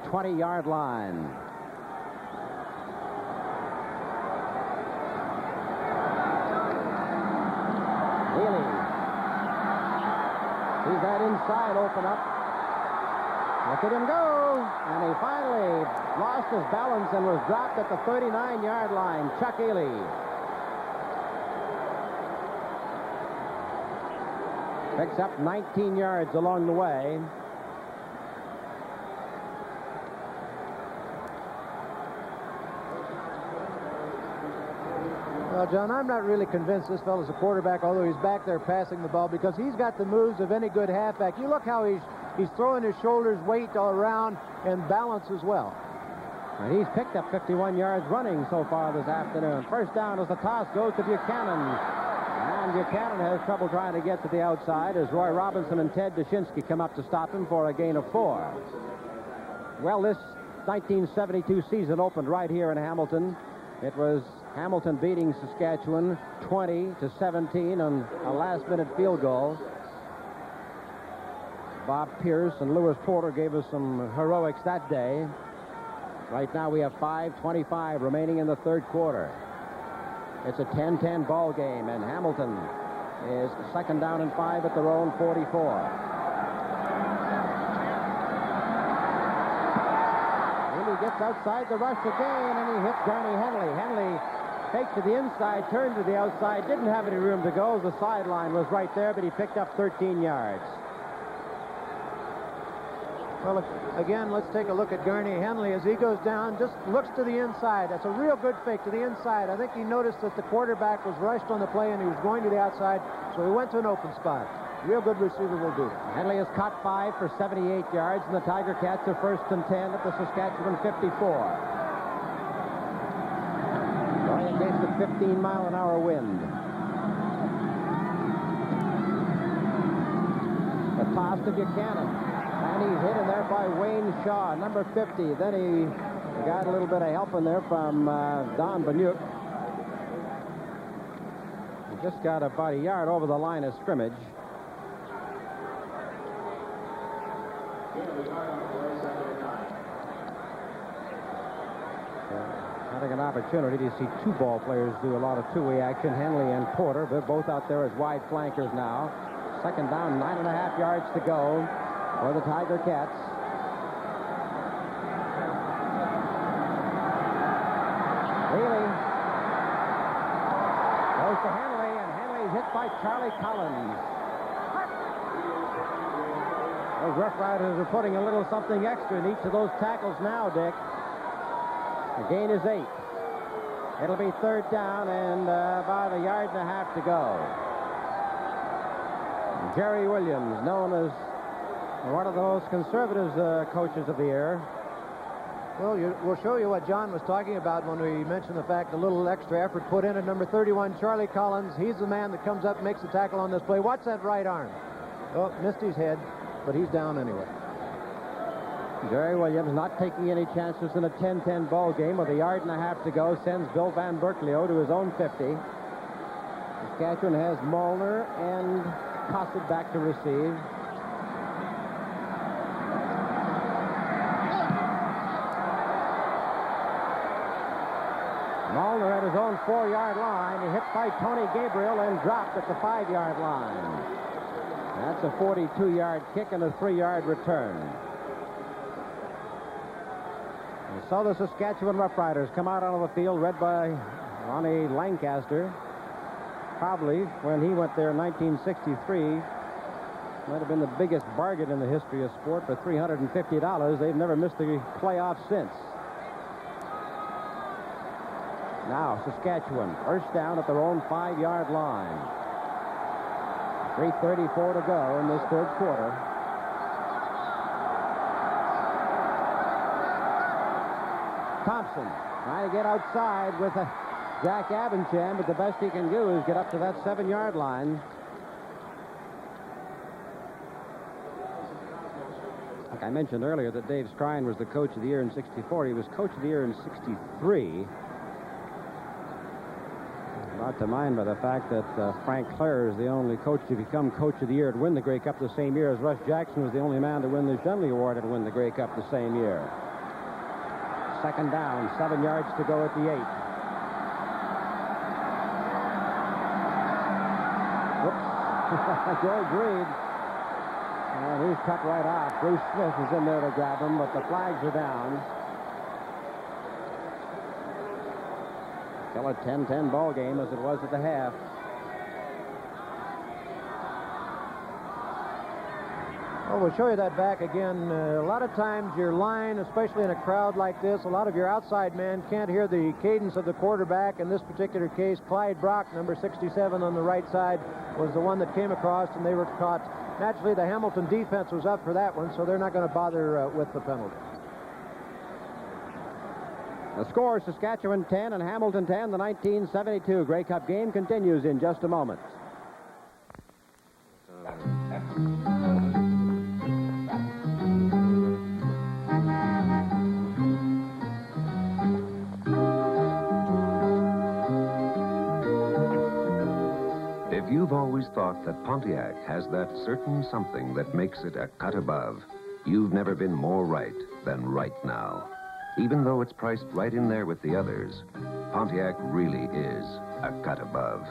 20-yard line. Healy. Sees that inside open up. Look at him go. And he finally lost his balance and was dropped at the 39-yard line. Chuck Healy. Picks up 19 yards along the way. Well, John, I'm not really convinced this fellow's a quarterback, although he's back there passing the ball, because he's got the moves of any good halfback. You look how he's throwing his shoulders, weight all around, and balance as well. And he's picked up 51 yards running so far this afternoon. First down as the toss goes to Buchanan. And Buchanan has trouble trying to get to the outside as Roy Robinson and Ted Dushinsky come up to stop him for a gain of 4. Well, this 1972 season opened right here in Hamilton. It was Hamilton beating Saskatchewan 20-17 on a last-minute field goal. Bob Pierce and Lewis Porter gave us some heroics that day. Right now we have 5:25 remaining in the third quarter. It's a 10-10 ball game, and Hamilton is second down and 5 at their own 44. He gets outside the rush again, and he hits Garney Henley. Henley fakes to the inside, turned to the outside, didn't have any room to go. The sideline was right there, but he picked up 13 yards. Well, again, let's take a look at Garney Henley as he goes down, just looks to the inside. That's a real good fake to the inside. I think he noticed that the quarterback was rushed on the play and he was going to the outside, so he went to an open spot. Real good receiver will do that. Henley has caught 5 for 78 yards, and the Tiger Cats are first and 10 at the Saskatchewan 54. Going against a 15-mile-an-hour wind. The toss to Buchanan. And he's hit in there by Wayne Shaw, number 50. Then he got a little bit of help in there from Don Banyuk. He just got about a yard over the line of scrimmage. Having an opportunity to see two ball players do a lot of two-way action, Henley and Porter. They're both out there as wide flankers now. Second down, 9.5 yards to go for the Tiger Cats. Healy goes to Henley, and Henley's hit by Charlie Collins. Those Rough Riders are putting a little something extra in each of those tackles now, Dick. The gain is 8. It'll be third down and about 1.5 yards to go. Jerry Williams, known as one of the most conservative coaches of the year. Well, we'll show you what John was talking about when we mentioned the fact a little extra effort put in at number 31, Charlie Collins. He's the man that comes up and makes the tackle on this play. Watch that right arm. Oh, missed his head, but he's down anyway. Jerry Williams not taking any chances in a 10-10 ball game with 1.5 yards to go. Sends Bill Van Berkeley to his own 50. Saskatchewan has Molnar and Cossett back to receive. Molnar at his own 4-yard line. He hit by Tony Gabriel and dropped at the 5-yard line. That's a 42-yard kick and a 3-yard return. And so the Saskatchewan Roughriders come out onto the field, led by Ronnie Lancaster. Probably, when he went there in 1963, might have been the biggest bargain in the history of sport for $350. They've never missed the playoffs since. Now, Saskatchewan, first down at their own 5-yard line. 3:34 to go in this third quarter. Thompson trying to get outside with Jack Abencham, but the best he can do is get up to that 7-yard line. Like I mentioned earlier that Dave Strine was the coach of the year in '64. He was coach of the year in '63. Brought to mind by the fact that Frank Clare is the only coach to become coach of the year to win the Grey Cup the same year as Russ Jackson was the only man to win the Shenley Award and win the Grey Cup the same year. Second down, 7 yards to go at the 8. Whoops. George Reed. And he's cut right off. Bruce Smith is in there to grab him, but the flags are down. Still a 10-10 ball game as it was at the half. Well, we'll show you that back again. A lot of times your line, especially in a crowd like this, a lot of your outside men can't hear the cadence of the quarterback. In this particular case, Clyde Brock, number 67 on the right side, was the one that came across, and they were caught. Naturally, the Hamilton defense was up for that one, so they're not going to bother with the penalty. The score, Saskatchewan 10 and Hamilton 10. The 1972 Grey Cup game continues in just a moment. If you've always thought that Pontiac has that certain something that makes it a cut above, you've never been more right than right now. Even though it's priced right in there with the others, Pontiac really is a cut above.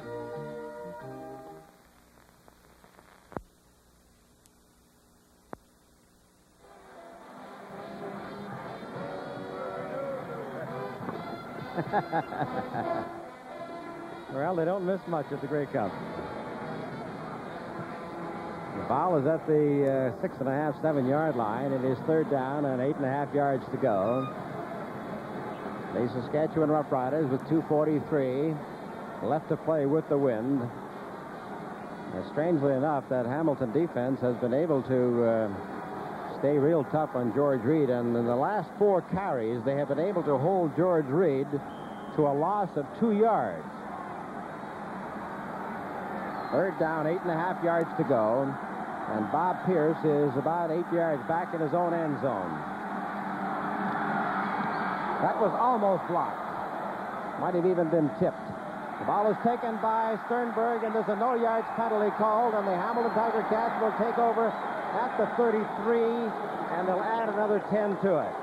Well, they don't miss much at the Grey Cup. The ball is at the 6.5, 7-yard line. It is third down and 8.5 yards to go. The Saskatchewan Roughriders with 2:43 left to play with the wind. Strangely enough, that Hamilton defense has been able to stay real tough on George Reed, and in the last 4 carries, they have been able to hold George Reed to a loss of 2 yards. Third down, 8.5 yards to go, and Bob Pierce is about 8 yards back in his own end zone. That was almost blocked. Might have even been tipped. The ball is taken by Sternberg, and there's a no-yards penalty called, and the Hamilton Tiger Cats will take over at the 33, and they'll add another 10 to it.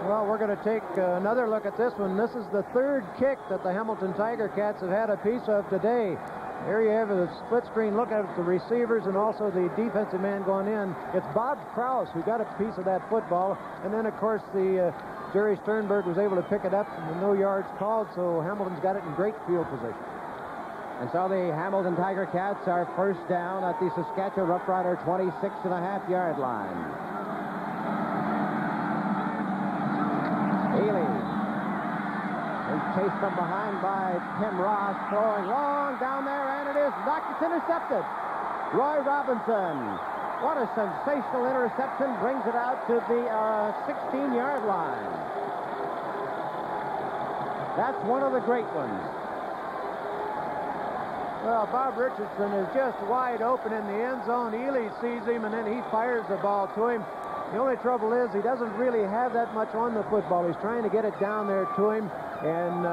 Well, we're going to take another look at this one. This is the third kick that the Hamilton Tiger Cats have had a piece of today. Here you have a split screen look at the receivers and also the defensive man going in. It's Bob Krause who got a piece of that football, and then, of course, the Jerry Sternberg was able to pick it up and the no yards called, so Hamilton's got it in great field position. And so the Hamilton Tiger Cats are first down at the Saskatchewan Roughrider 26.5-yard line. Healy is chased from behind by Tim Ross, throwing long down there, and it is knocked. It's intercepted. Roy Robinson. What a sensational interception. Brings it out to the 16-yard line. That's one of the great ones. Well, Bob Richardson is just wide open in the end zone. Ely sees him, and then he fires the ball to him. The only trouble is he doesn't really have that much on the football. He's trying to get it down there to him, and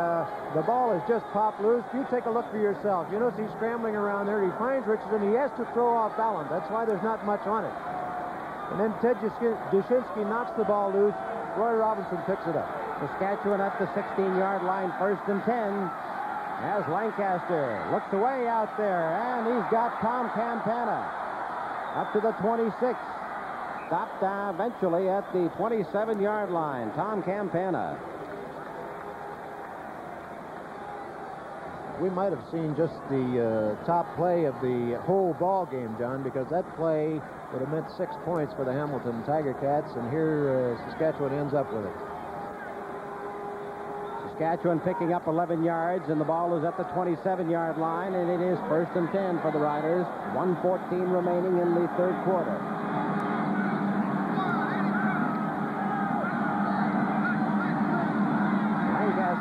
the ball is just popped loose. You take a look for yourself. You notice he's scrambling around there. He finds Richardson. He has to throw off balance. That's why there's not much on it. And then Ted Dushinsky knocks the ball loose. Roy Robinson picks it up. Saskatchewan at the 16-yard line, first and 10. As Lancaster looks away out there, and he's got Tom Campana up to the 26. Stopped eventually at the 27-yard line. Tom Campana. We might have seen just the top play of the whole ball game, John, because that play would have meant 6 points for the Hamilton Tiger Cats, and here Saskatchewan ends up with it. Saskatchewan picking up 11 yards, and the ball is at the 27-yard line, and it is first and 10 for the Riders. 1:14 remaining in the third quarter.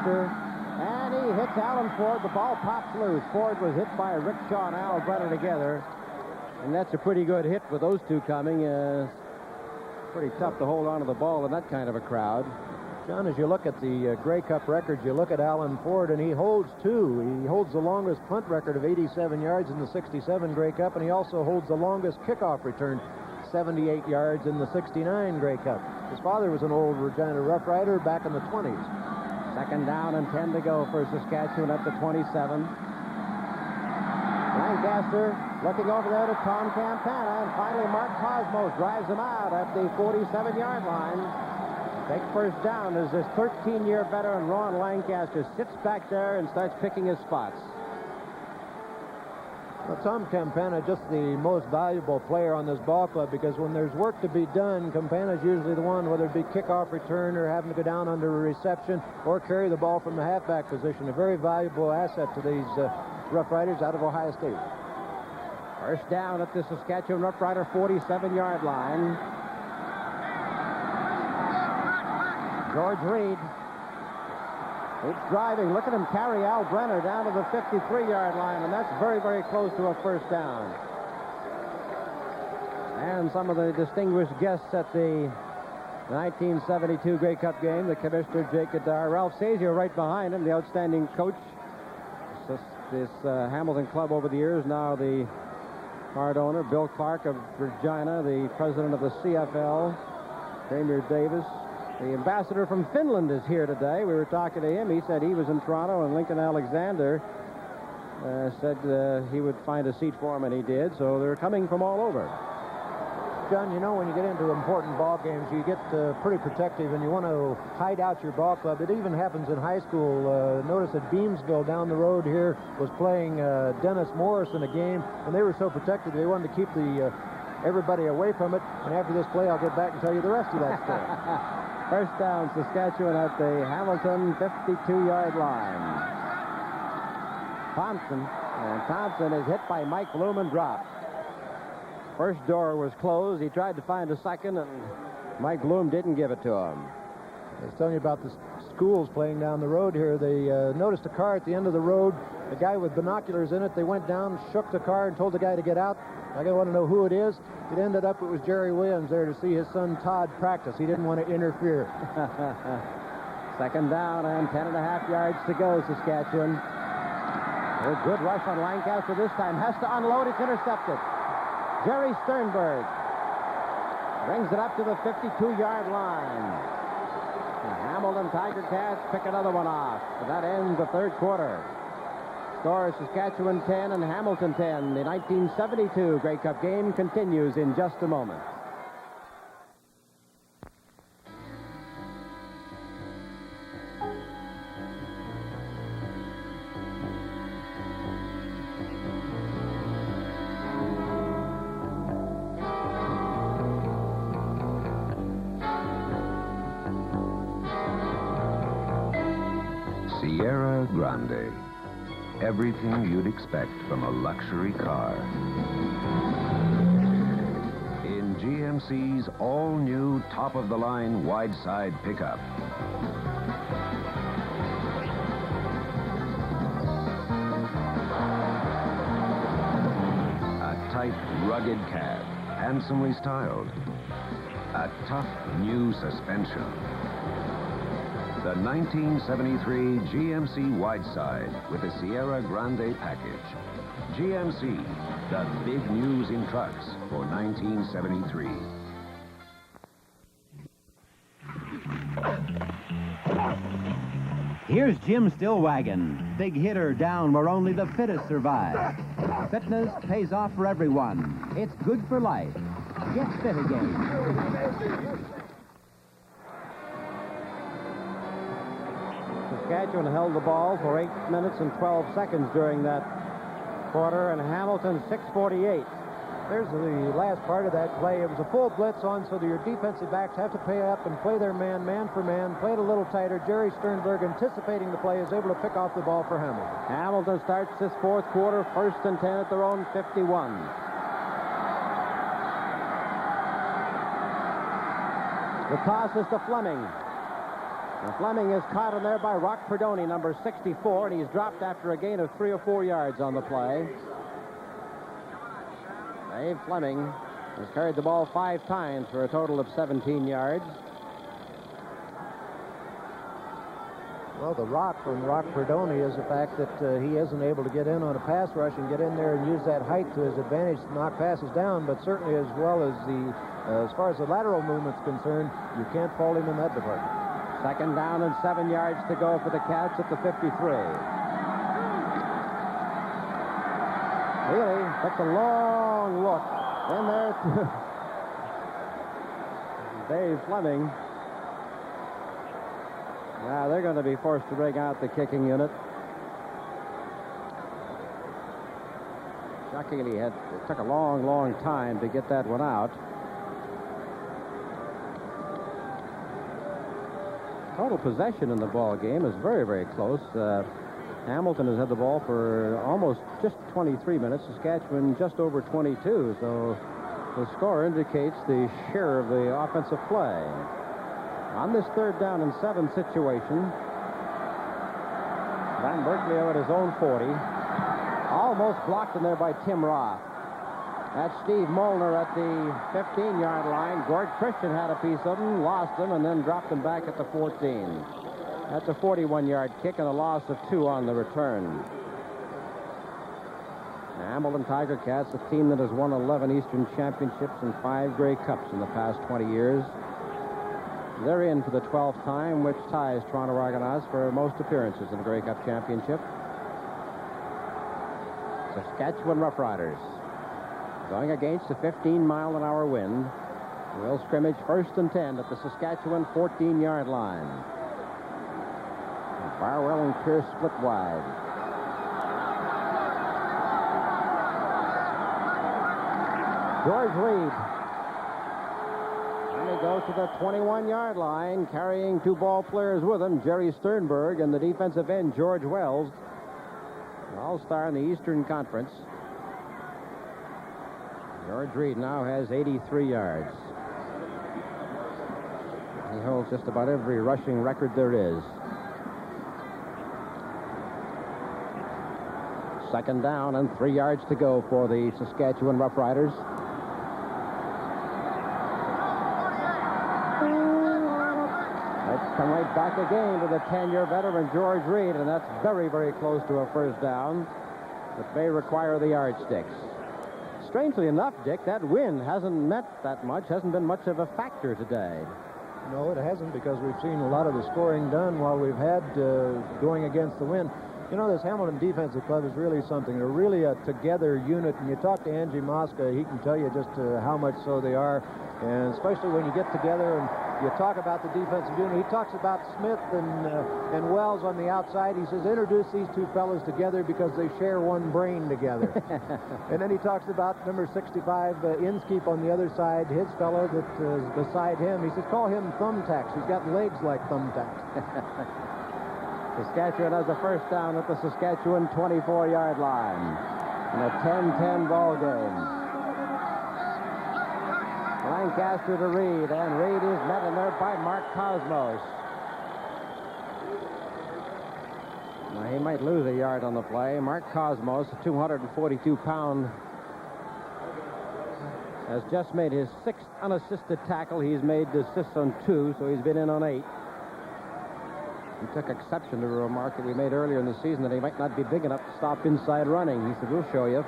And he hits Alan Ford. The ball pops loose. Ford was hit by Rick Shaw and Al Brenner together. And that's a pretty good hit with those two coming. Pretty tough to hold on to the ball in that kind of a crowd. John, as you look at the Grey Cup records, you look at Alan Ford, and he holds two. He holds the longest punt record of 87 yards in the 67 Grey Cup, and he also holds the longest kickoff return, 78 yards in the 69 Grey Cup. His father was an old Regina Rough Rider back in the 20s. Second down and 10 to go for Saskatchewan at the 27. Lancaster looking over there to Tom Campana, and finally Mark Cosmos drives him out at the 47-yard line. Big first down as this 13-year veteran Ron Lancaster sits back there and starts picking his spots. Well, Tom Campana, just the most valuable player on this ball club, because when there's work to be done, Campana's usually the one, whether it be kickoff return or having to go down under a reception or carry the ball from the halfback position. A very valuable asset to these Rough Riders out of Ohio State. First down at the Saskatchewan Rough Rider 47-yard line. George Reed. He's driving. Look at him carry Al Brenner down to the 53-yard line, and that's very, very close to a first down. And some of the distinguished guests at the 1972 Grey Cup game, the Commissioner Jake Adair, Ralph Sazio right behind him, the outstanding coach. This Hamilton club over the years, now the part owner, Bill Clark of Regina, the president of the CFL. Premier Davis. The ambassador from Finland is here today. We were talking to him. He said he was in Toronto, and Lincoln Alexander said he would find a seat for him, and he did. So they're coming from all over. John, you know, when you get into important ball games, you get pretty protective, and you want to hide out your ball club. It even happens in high school. Notice that Beamsville down the road here was playing Dennis Morris in a game, and they were so protected they wanted to keep everybody away from it. And after this play, I'll get back and tell you the rest of that story. First down, Saskatchewan at the Hamilton 52-yard line. Thompson is hit by Mike Bloom and dropped. First door was closed. He tried to find a second, and Mike Bloom didn't give it to him. I was telling you about the schools playing down the road here. They noticed a car at the end of the road, a guy with binoculars in it. They went down, shook the car, and told the guy to get out. I want to know who it is. It ended up it was Jerry Williams there to see his son Todd practice. He didn't want to interfere. Second down and 10.5 yards to go, Saskatchewan. A good rush on Lancaster this time. Has to unload. It's intercepted. Jerry Sternberg brings it up to the 52-yard line. The Hamilton Tiger Cats pick another one off. That ends the third quarter. Score is Saskatchewan 10 and Hamilton 10. The 1972 Grey Cup game continues in just a moment. Sierra Grande. Everything you'd expect from a luxury car. In GMC's all-new, top-of-the-line, wide-side pickup. A tight, rugged cab, handsomely styled. A tough, new suspension. The 1973 GMC Wideside with the Sierra Grande package. GMC, the big news in trucks for 1973. Here's Jim Stillwagon, big hitter down where only the fittest survive. Fitness pays off for everyone. It's good for life. Get fit again. Saskatchewan held the ball for 8 minutes and 12 seconds during that quarter, and Hamilton 6:48. There's the last part of that play. It was a full blitz on, so that your defensive backs have to pay up and play their man for man, play it a little tighter. Jerry Sternberg, anticipating the play, is able to pick off the ball for Hamilton. Hamilton starts this fourth quarter, 1st and 10 at their own 51. The toss is to Fleming. And Fleming is caught in there by Rock Perdoni, number 64, and he's dropped after a gain of 3 or 4 yards on the play. Dave Fleming has carried the ball 5 times for a total of 17 yards. Well, the rock from Rock Perdoni is the fact that he isn't able to get in on a pass rush and get in there and use that height to his advantage to knock passes down, but certainly as well as as far as the lateral movement's concerned, you can't fault him in that department. Second down and 7 yards to go for the Cats at the 53. Healy takes a long look. In there to Dave Fleming. Now they're going to be forced to bring out the kicking unit. Shockingly, it took a long time to get that one out. Total possession in the ball game is very close. Hamilton has had the ball for almost just 23 minutes. Saskatchewan just over 22. So the score indicates the share of the offensive play. On this 3rd down and 7 situation, Van Berkeley at his own 40. Almost blocked in there by Tim Roth. That's Steve Molnar at the 15-yard line. Gord Christian had a piece of him, lost him, and then dropped him back at the 14. That's a 41-yard kick and a loss of 2 on the return. The Hamilton Tiger Cats, a team that has won 11 Eastern Championships and 5 Grey Cups in the past 20 years. They're in for the 12th time, which ties Toronto Argonauts for most appearances in the Grey Cup Championship. Saskatchewan Roughriders going against a 15-mile-an-hour wind. Will scrimmage 1st and 10 at the Saskatchewan 14-yard line. Barwell and Pierce split wide. George Reed. And he goes to the 21-yard line, carrying 2 ball players with him, Jerry Sternberg and the defensive end, George Wells. An all-star in the Eastern Conference. George Reed now has 83 yards. He holds just about every rushing record there is. 2nd down and 3 yards to go for the Saskatchewan Roughriders. Let's come right back again to the 10-year veteran George Reed, and that's very, very close to a 1st down. But may require the yardsticks. Strangely enough, Dick, that wind hasn't meant that much, hasn't been much of a factor today. No, it hasn't, because we've seen a lot of the scoring done while we've had going against the wind. You know, this Hamilton Defensive Club is really something. They're really a together unit, and you talk to Angie Mosca, he can tell you just how much so they are, and especially when you get together and you talk about the defensive unit. He talks about Smith and Wells on the outside. He says, introduce these 2 fellows together because they share one brain together. And then he talks about number 65, Inskeep on the other side, his fellow that is beside him. He says, call him Thumbtacks. He's got legs like thumbtacks. Saskatchewan has a 1st down at the Saskatchewan 24-yard line in a 10-10 ball game. Lancaster to Reed, and Reed is met in there by Mark Cosmos. Now, he might lose a yard on the play. Mark Cosmos, a 242-pound, has just made his 6th unassisted tackle. He's made assists on 2, so he's been in on 8. He took exception to a remark that we made earlier in the season that he might not be big enough to stop inside running. He said, we'll show you.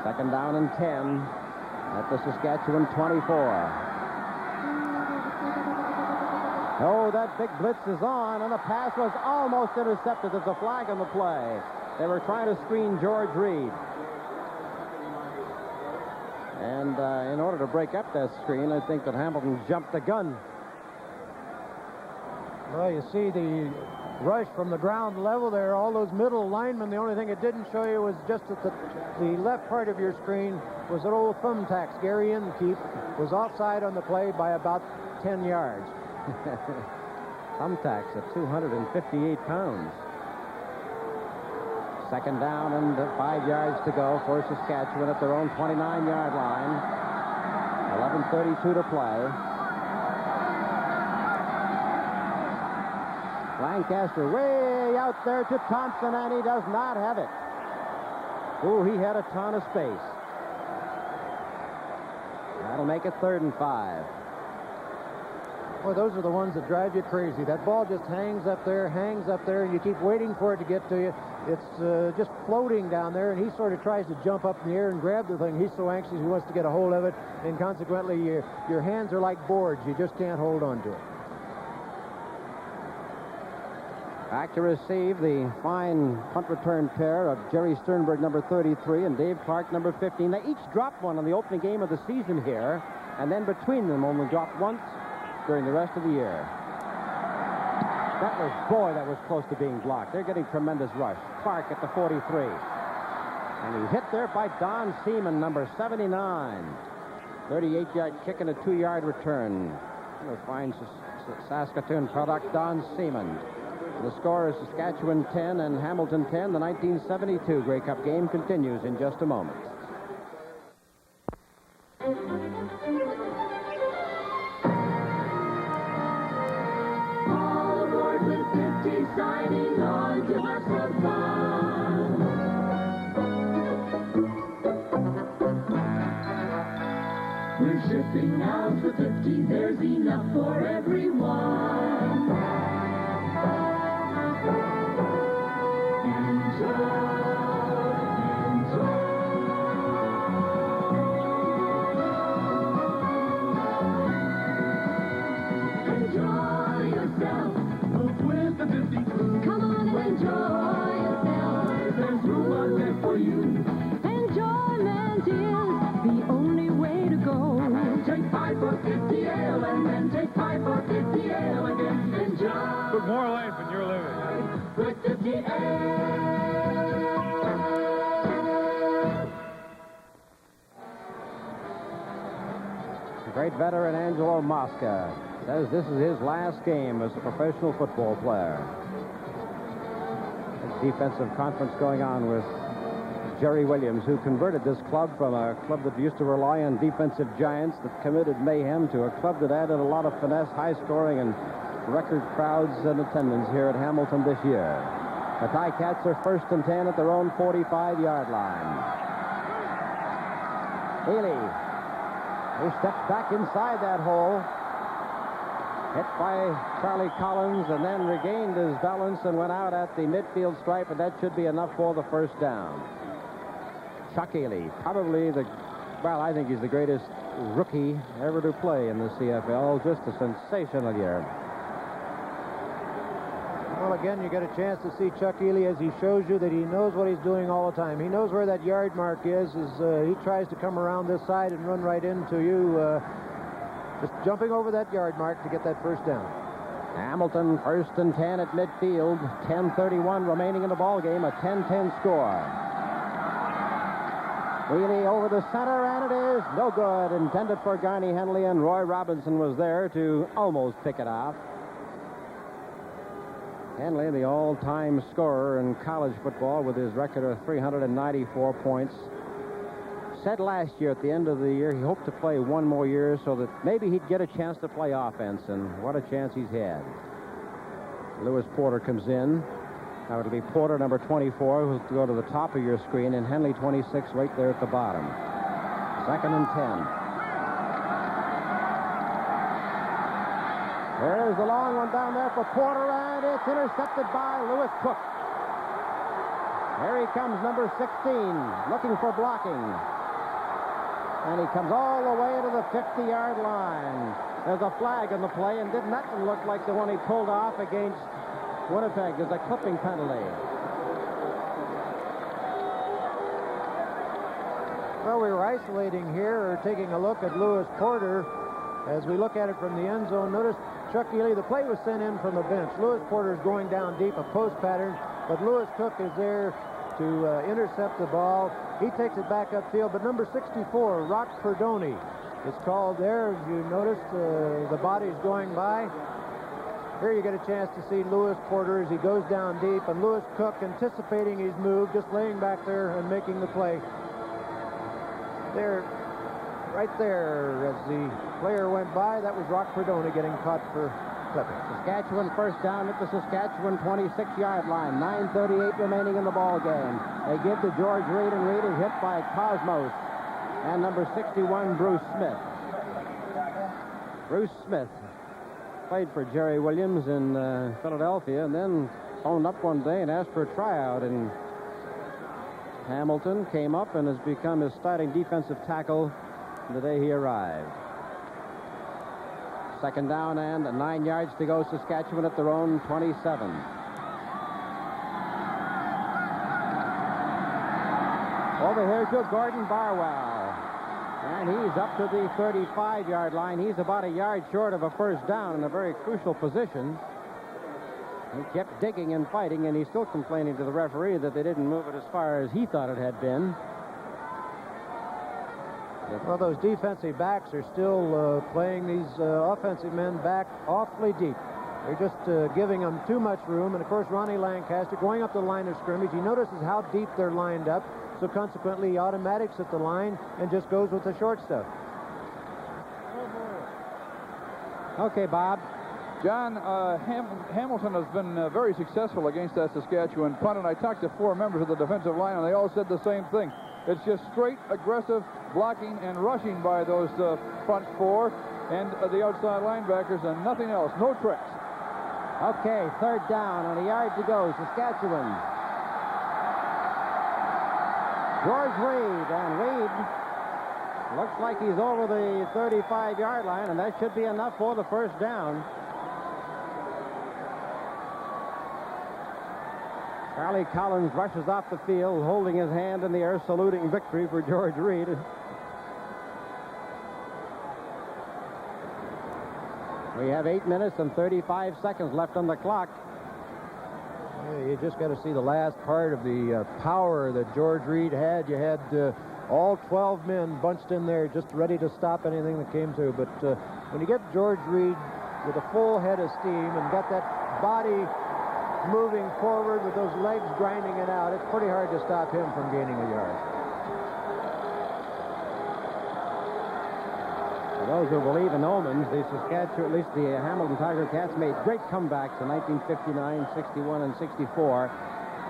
2nd down and 10 at the Saskatchewan 24. Oh, that big blitz is on, and the pass was almost intercepted. There's a flag on the play. They were trying to screen George Reed. And in order to break up that screen, I think that Hamilton jumped the gun. Well, you see the rush from the ground level there, all those middle linemen. The only thing it didn't show you was just that the left part of your screen was that old Thumbtacks, Gary Inkeep, was offside on the play by about 10 yards. Thumbtacks at 258 pounds. 2nd down and 5 yards to go for Saskatchewan at their own 29-yard line. 11:32 to play. Lancaster way out there to Thompson, and he does not have it. Oh, he had a ton of space. That'll make it 3rd and 5. Well, those are the ones that drive you crazy. That ball just hangs up there, and you keep waiting for it to get to you. It's just floating down there, and he sort of tries to jump up in the air and grab the thing. He's so anxious he wants to get a hold of it, and consequently, your hands are like boards. You just can't hold on to it. Back to receive the fine punt return pair of Jerry Sternberg, number 33, and Dave Clark, number 15. They each dropped one on the opening game of the season here, and then between them only dropped once during the rest of the year. That was close to being blocked. They're getting tremendous rush. Clark at the 43. And he's hit there by Don Seaman, number 79. 38-yard kick and a 2-yard return. A fine Saskatoon product, Don Seaman. The score is Saskatchewan 10 and Hamilton 10. The 1972 Grey Cup game continues in just a moment. All aboard with 50, signing on to have some fun. We're shipping out for 50, there's enough for everyone. Great veteran Angelo Mosca says this is his last game as a professional football player. There's defensive conference going on with Jerry Williams, who converted this club from a club that used to rely on defensive giants that committed mayhem to a club that added a lot of finesse, high scoring, and record crowds and attendance here at Hamilton this year. The Ticats are 1st and 10 at their own 45-yard line. Healy, he steps back inside that hole, hit by Charlie Collins, and then regained his balance and went out at the midfield stripe, and that should be enough for the first down. Chuck Healy, probably I think he's the greatest rookie ever to play in the CFL. Just a sensational year. Well, again, you get a chance to see Chuck Healy as he shows you that he knows what he's doing all the time. He knows where that yard mark is as he tries to come around this side and run right into you, just jumping over that yard mark to get that first down. Hamilton 1st and 10 at midfield, 10:31 remaining in the ball game, a 10-10 score. Healy over the center, and it is no good. Intended for Garney Henley, and Roy Robinson was there to almost pick it off. Henley, the all-time scorer in college football with his record of 394 points, said last year at the end of the year he hoped to play one more year so that maybe he'd get a chance to play offense, and what a chance he's had. Lewis Porter comes in. Now it'll be Porter, number 24, who'll go to the top of your screen, and Henley, 26, right there at the bottom. 2nd and 10. There's the long one down there for Porter, and it's intercepted by Lewis Cook. Here he comes, number 16, looking for blocking. And he comes all the way to the 50-yard line. There's a flag on the play, and didn't that one look like the one he pulled off against Winnipeg? There's a clipping penalty. Well, we were isolating here, or taking a look at Lewis Porter. As we look at it from the end zone, notice Chuck Healy, the play was sent in from the bench. Lewis Porter's going down deep, a post pattern, but Lewis Cook is there to intercept the ball. He takes it back upfield, but number 64, Rock Perdoni, is called there. As you notice, the body's going by. Here you get a chance to see Lewis Porter as he goes down deep, and Lewis Cook anticipating his move, just laying back there and making the play. There, right there, as the player went by, that was Rock Perdoni getting caught for clipping. Saskatchewan first down at the Saskatchewan 26-yard line. 9:38 remaining in the ball game. They give to George Reed, and Reed is hit by Cosmos and number 61, Bruce Smith. Bruce Smith played for Jerry Williams in Philadelphia, and then phoned up one day and asked for a tryout, and Hamilton came up and has become his starting defensive tackle the day he arrived. 2nd down and 9 yards to go. Saskatchewan at their own 27. Over here to Gordon Barwell. And he's up to the 35-yard line. He's about a yard short of a first down in a very crucial position. He kept digging and fighting, and he's still complaining to the referee that they didn't move it as far as he thought it had been. Well, those defensive backs are still playing these offensive men back awfully deep. They're just giving them too much room. And, of course, Ronnie Lancaster going up the line of scrimmage. He notices how deep they're lined up. So, consequently, he automatics at the line and just goes with the short stuff. Okay, Bob. John, Hamilton has been very successful against that Saskatchewan punt, and I talked to 4 members of the defensive line, and they all said the same thing. It's just straight, aggressive blocking and rushing by those front 4 and the outside linebackers, and nothing else. No tricks. Okay, 3rd down and a yard to go. Saskatchewan. George Reed, and Reed looks like he's over the 35-yard line, and that should be enough for the first down. Charlie Collins rushes off the field, holding his hand in the air, saluting victory for George Reed. We have 8 minutes and 35 seconds left on the clock. you just got to see the last part of the power that George Reed had. You had all 12 men bunched in there just ready to stop anything that came through. But when you get George Reed with a full head of steam and got that body moving forward with those legs grinding it out, it's pretty hard to stop him from gaining a yard. For those who believe in omens, the Saskatchewan, at least the Hamilton Tiger Cats, made great comebacks in 1959, 61, and 64,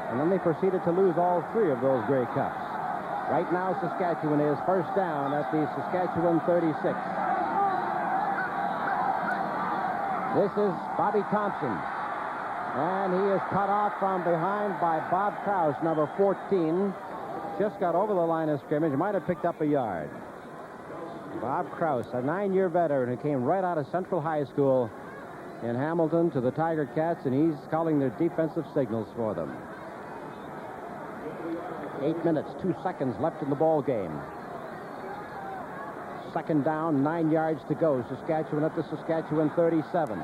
and then they proceeded to lose all three of those Grey Cups. Right now, Saskatchewan is first down at the Saskatchewan 36. This is Bobby Thompson, and he is cut off from behind by Bob Krause, number 14. Just got over the line of scrimmage, might have picked up a yard. Bob Krause, a 9-year veteran who came right out of Central High School in Hamilton to the Tiger Cats, and he's calling their defensive signals for them. 8 minutes, 2 seconds left in the ball game. Second down, 9 yards to go. Saskatchewan at the Saskatchewan 37.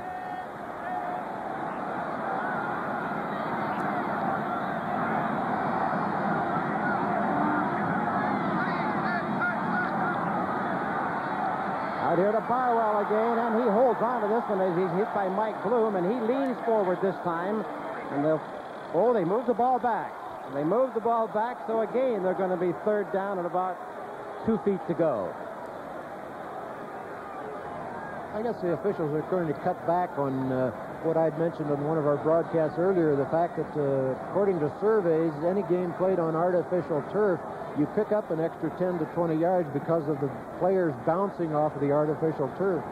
Out here to Barwell again, and he holds on to this one as he's hit by Mike Bloom, and he leans forward this time. And they move the ball back. They move the ball back, so again they're going to be third down at about 2 feet to go. I guess the officials are going to cut back on what I'd mentioned on one of our broadcasts earlier, the fact that according to surveys, any game played on artificial turf, you pick up an extra 10 to 20 yards because of the players bouncing off of the artificial turf.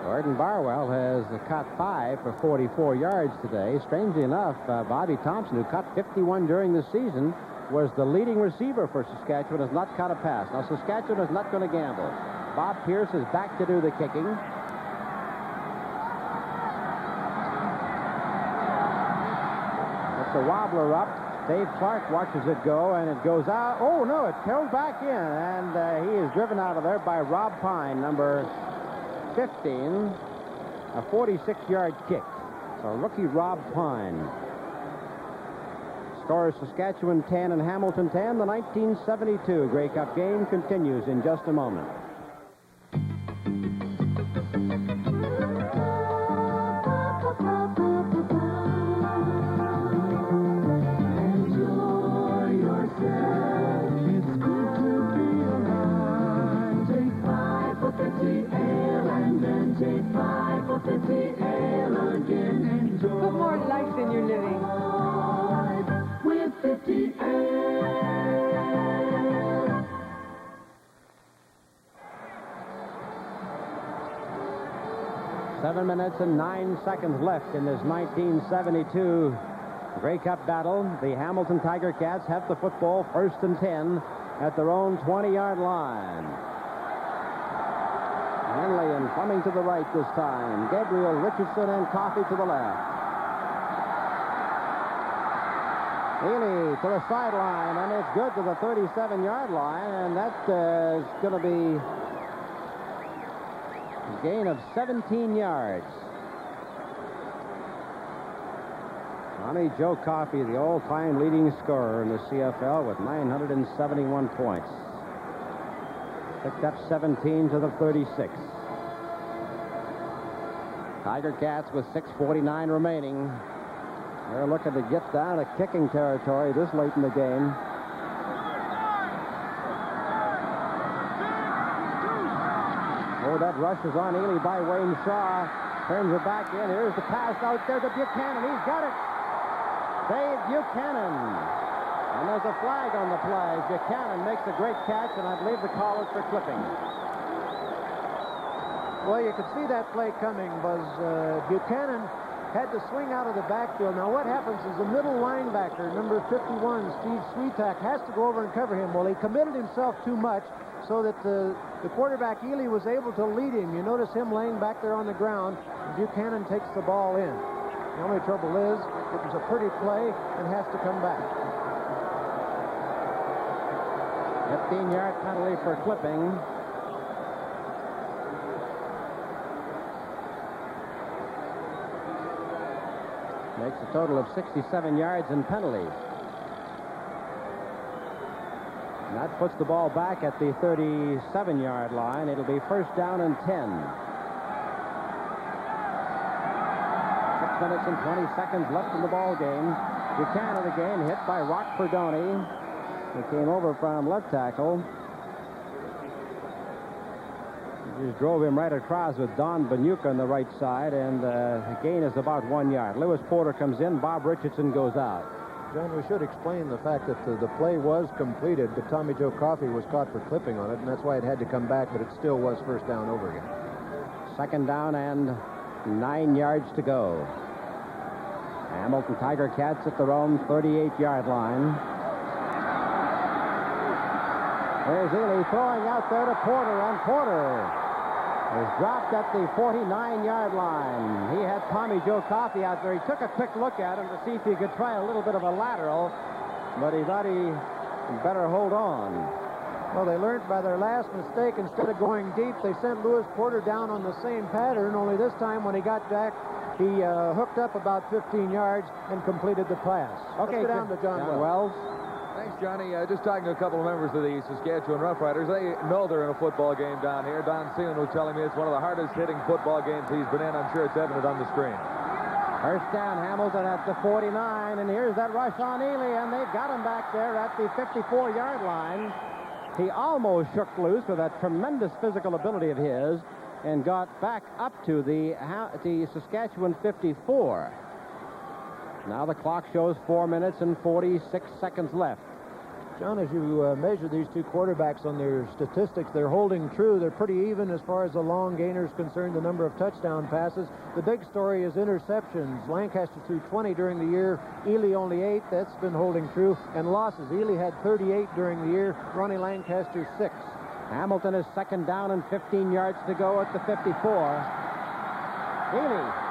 Gordon Barwell has caught 5 for 44 yards today. Strangely enough, Bobby Thompson, who caught 51 during the season, was the leading receiver for Saskatchewan, has not caught a pass. Now, Saskatchewan is not going to gamble. Bob Pierce is back to do the kicking. It's a wobbler up. Dave Clark watches it go, and it goes out. Oh, no, it goes back in, and he is driven out of there by Rob Pine, number 15, a 46-yard kick. So rookie Rob Pine. Score Saskatchewan 10 and Hamilton 10. The 1972 Grey Cup game continues in just a moment. Put more life in your living. With 50 Ale. 7 minutes and 9 seconds left in this 1972 Grey Cup battle. The Hamilton Tiger Cats have the football first and 10 at their own 20-yard line. Henley and Fleming to the right this time. Gabriel, Richardson, and Coffey to the left. Ely to the sideline, and it's good to the 37-yard line, and that is going to be a gain of 17 yards. Tommy Joe Coffey, the all-time leading scorer in the CFL with 971 points. Picked up 17 to the 36. Tiger Cats with 6:49 remaining. They're looking to get down to kicking territory this late in the game. Oh, that rush is on Ely by Wayne Shaw. Turns it back in. Here's the pass out there to Buchanan. He's got it. Dave Buchanan. And there's a flag on the play. Buchanan makes a great catch, and I believe the call is for clipping. Well, you could see that play coming, Buzz. Buchanan had to swing out of the backfield. Now, what happens is the middle linebacker, number 51, Steve Sweetak, has to go over and cover him. Well, he committed himself too much so that the quarterback, Ely, was able to lead him. You notice him laying back there on the ground. Buchanan takes the ball in. The only trouble is it was a pretty play and has to come back. 15-yard penalty for clipping. Makes a total of 67 yards in penalties. And that puts the ball back at the 37-yard line. It'll be first down and 10. 6 minutes and 20 seconds left in the ball game. Buchanan again hit by Rock Perdoni, who came over from left tackle. He just drove him right across with Don Banuka on the right side, and the gain is about 1 yard. Lewis Porter comes in, Bob Richardson goes out. John, we should explain the fact that the play was completed, but Tommy Joe Coffey was caught for clipping on it, and that's why it had to come back, but it still was first down over again. Second down and 9 yards to go. Hamilton Tiger Cats at their own 38-yard line. There's Ely throwing out there to Porter, and Porter is dropped at the 49-yard line. He had Tommy Joe Coffey out there. He took a quick look at him to see if he could try a little bit of a lateral, but he thought he better hold on. Well, they learned by their last mistake. Instead of going deep, they sent Lewis Porter down on the same pattern, only this time when he got back, he hooked up about 15 yards and completed the pass. Okay, let's go down to John Wells. Thanks, Johnny. Just talking to a couple of members of the Saskatchewan Roughriders. They know they're in a football game down here. Don Seaman was telling me it's one of the hardest-hitting football games he's been in. I'm sure it's evident on the screen. First down, Hamilton at the 49, and here's that rush on Ely, and they've got him back there at the 54-yard line. He almost shook loose with that tremendous physical ability of his and got back up to the Saskatchewan 54. Now the clock shows 4 minutes and 46 seconds left. John, as you measure these two quarterbacks on their statistics, they're holding true. They're pretty even as far as the long gainer is concerned, the number of touchdown passes. The big story is interceptions. Lancaster threw 20 during the year. Ely only 8. That's been holding true. And losses. Ely had 38 during the year. Ronnie Lancaster 6. Hamilton is second down and 15 yards to go at the 54. Ely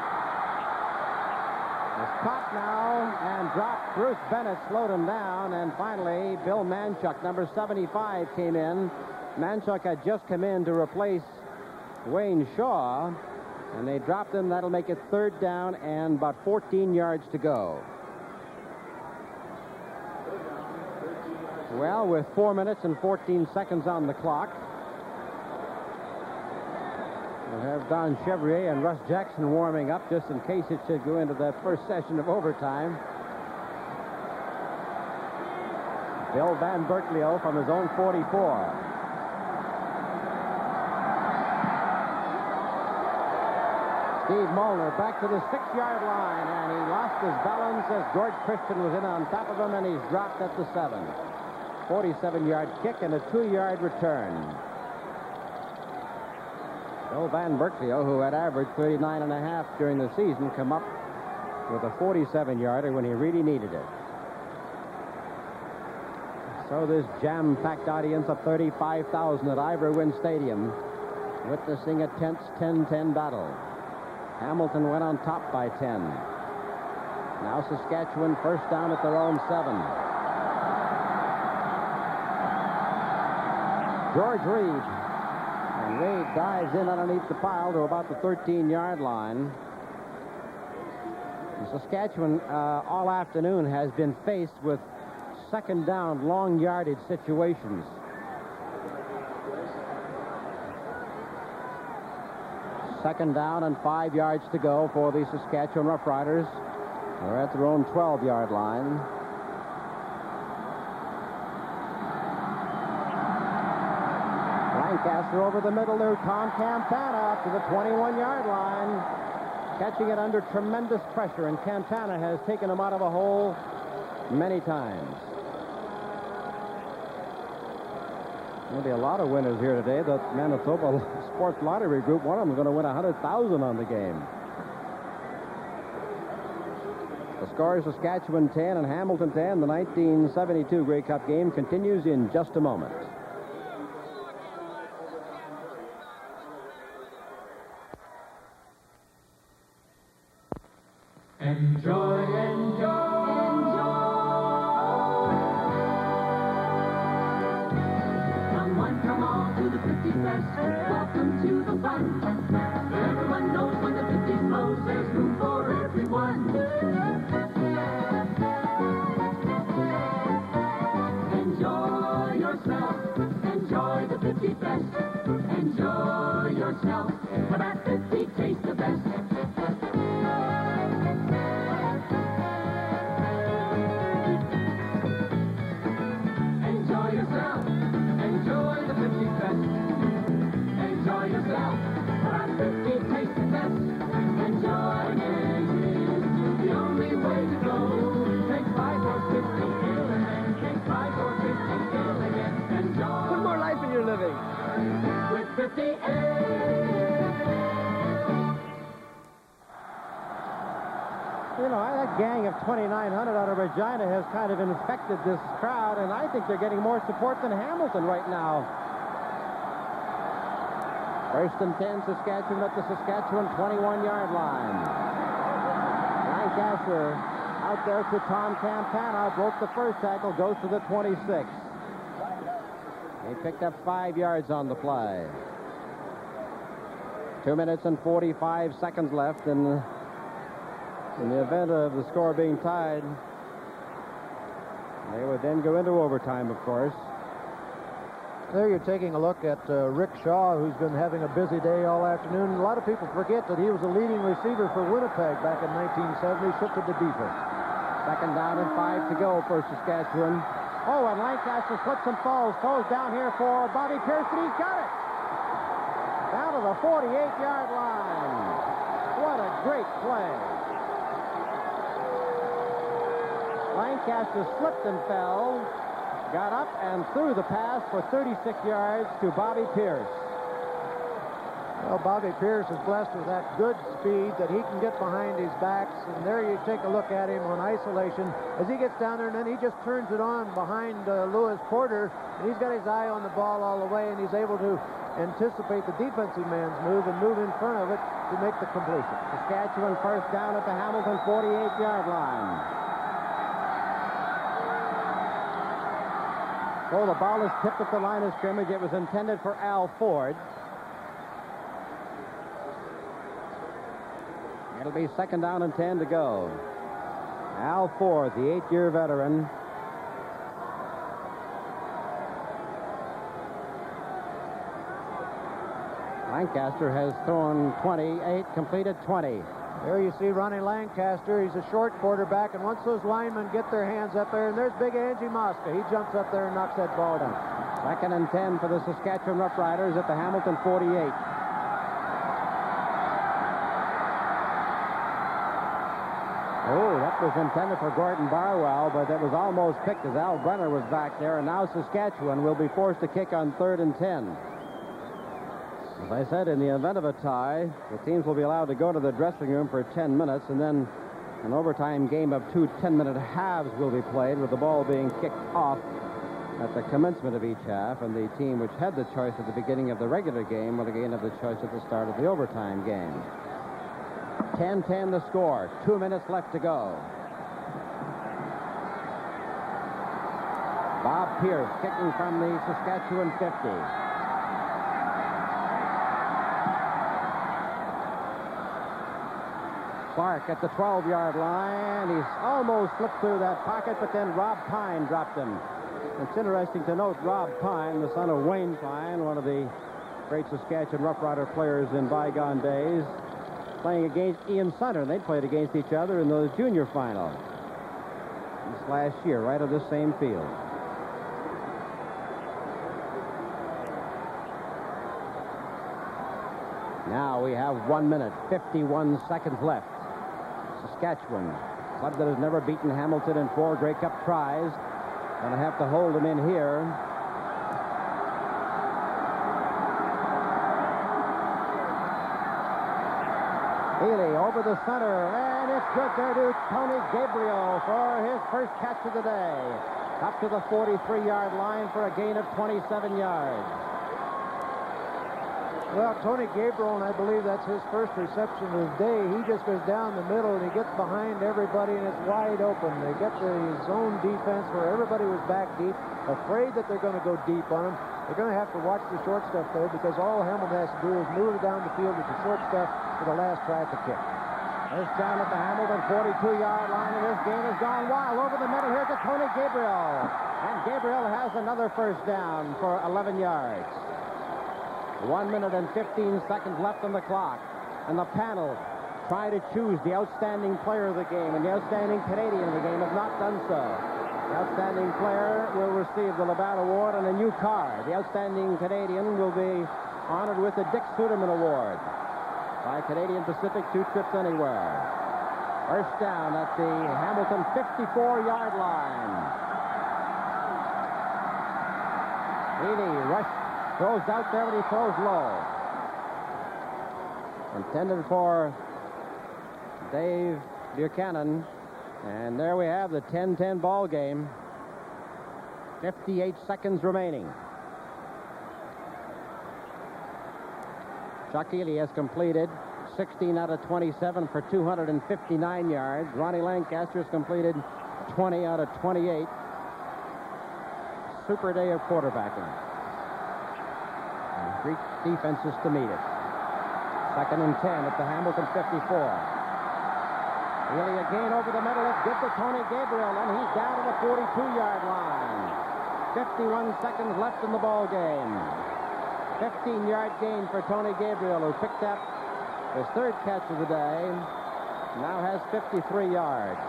is caught now and dropped. Bruce Bennett slowed him down, and finally Bill Manchuk, number 75, came in. Manchuk had just come in to replace Wayne Shaw, and they dropped him. That'll make it third down and about 14 yards to go. Well, with 4 minutes and 14 seconds on the clock, we'll have Don Chevrier and Russ Jackson warming up just in case it should go into that first session of overtime. Bill Van Berkeley from his own 44. Steve Molnar back to the 6-yard line, and he lost his balance as George Christian was in on top of him, and he's dropped at the 7. 47-yard kick and a 2-yard return. Bill Van Berkeley, who had averaged 39.5 during the season, come up with a 47-yarder when he really needed it. So this jam-packed audience of 35,000 at Ivor Wynne Stadium witnessing a tense 10-10 battle. Hamilton went on top by 10. Now Saskatchewan first down at their own 7. George Reed. And Reed dives in underneath the pile to about the 13-yard line. And Saskatchewan all afternoon has been faced with second down, long yardage situations. Second down and 5 yards to go for the Saskatchewan Roughriders. They're at their own 12-yard line. Lancaster over the middle there. Tom Campana up to the 21-yard line. Catching it under tremendous pressure, and Campana has taken him out of a hole many times. There'll be a lot of winners here today. The Manitoba Sports Lottery Group, one of them is going to win $100,000 on the game. The score is Saskatchewan 10 and Hamilton 10. The 1972 Grey Cup game continues in just a moment. Enjoy, enjoy, enjoy. Come on to the 50 Fest. Welcome to the fun. Everyone knows when the 50 flows, there's room for everyone. You know, that gang of 2,900 out of Regina has kind of infected this crowd, and I think they're getting more support than Hamilton right now. First and 10, Saskatchewan at the Saskatchewan 21-yard line. Lancaster out there to Tom Campana, broke the first tackle, goes to the 26. He picked up 5 yards on the play. 2 minutes and 45 seconds left in the event of the score being tied. They would then go into overtime, of course. There you're taking a look at Rick Shaw, who's been having a busy day all afternoon. A lot of people forget that he was a leading receiver for Winnipeg back in 1970, shifted to defense. Second down and 5 to go for Saskatchewan. Oh, and Lancaster slips and falls. Throws down here for Bobby Pearson. He's got it. Down to the 48-yard line. What a great play. Lancaster slipped and fell, got up and threw the pass for 36 yards to Bobby Pierce. Well, Bobby Pierce is blessed with that good speed that he can get behind his backs, and there you take a look at him on isolation as he gets down there, and then he just turns it on behind Lewis Porter, and he's got his eye on the ball all the way, and he's able to anticipate the defensive man's move and move in front of it to make the completion. Saskatchewan first down at the Hamilton 48-yard line. So the ball is tipped at the line of scrimmage. It was intended for Al Ford. It'll be second down and 10 to go. Al Ford, the 8-year veteran. Lancaster has thrown 28, completed 20. There you see Ronnie Lancaster. He's a short quarterback, and once those linemen get their hands up there, and there's big Angie Mosca. He jumps up there and knocks that ball down. Second and 10 for the Saskatchewan Roughriders at the Hamilton 48. Oh, that was intended for Gordon Barwell, but that was almost picked as Al Brenner was back there, and now Saskatchewan will be forced to kick on 3rd and 10. As I said, in the event of a tie, the teams will be allowed to go to the dressing room for 10 minutes, and then an overtime game of 2 10-minute halves will be played, with the ball being kicked off at the commencement of each half, and the team which had the choice at the beginning of the regular game will again have the choice at the start of the overtime game. 10-10 the score. 2 minutes left to go. Bob Pierce kicking from the Saskatchewan 50. Clark at the 12-yard line. He's almost slipped through that pocket, but then Rob Pine dropped him. It's interesting to note Rob Pine, the son of Wayne Pine, one of the great Saskatchewan Rough Rider players in bygone days, playing against Ian Sutter. They played against each other in the junior final this last year, right on this same field. Now we have 1 minute, 51 seconds left. Saskatchewan, club that has never beaten Hamilton in 4 Grey Cup tries, going to have to hold them in here. Healy over the center, and it's good there to Tony Gabriel for his first catch of the day. Up to the 43-yard line for a gain of 27 yards. Well, Tony Gabriel, and I believe that's his first reception of the day, he just goes down the middle and he gets behind everybody and it's wide open. They get the zone defense where everybody was back deep, afraid that they're going to go deep on him. They're going to have to watch the short stuff, though, because all Hamilton has to do is move it down the field with the short stuff for the last try to kick. First down at the Hamilton 42-yard line, and this game has gone wild. Over the middle here to Tony Gabriel. And Gabriel has another first down for 11 yards. 1 minute and 15 seconds left on the clock. And the panel try to choose the outstanding player of the game and the outstanding Canadian of the game have not done so. The outstanding player will receive the Labatt Award and a new car. The outstanding Canadian will be honored with the Dick Suderman Award by Canadian Pacific 2 Trips Anywhere. First down at the Hamilton 54-yard line. Healy rushed Throws out there, but he throws low. Intended for Dave Buchanan. And there we have the 10-10 ball game. 58 seconds remaining. Chuck Ely has completed 16 out of 27 for 259 yards. Ronnie Lancaster has completed 20 out of 28. Super day of quarterbacking. And Greek defenses to meet it. 2nd and 10 at the Hamilton 54. Ely again over the middle. It's good to Tony Gabriel, and he's down to the 42-yard line. 51 seconds left in the ball game. 15-yard gain for Tony Gabriel, who picked up his 3rd catch of the day. Now has 53 yards.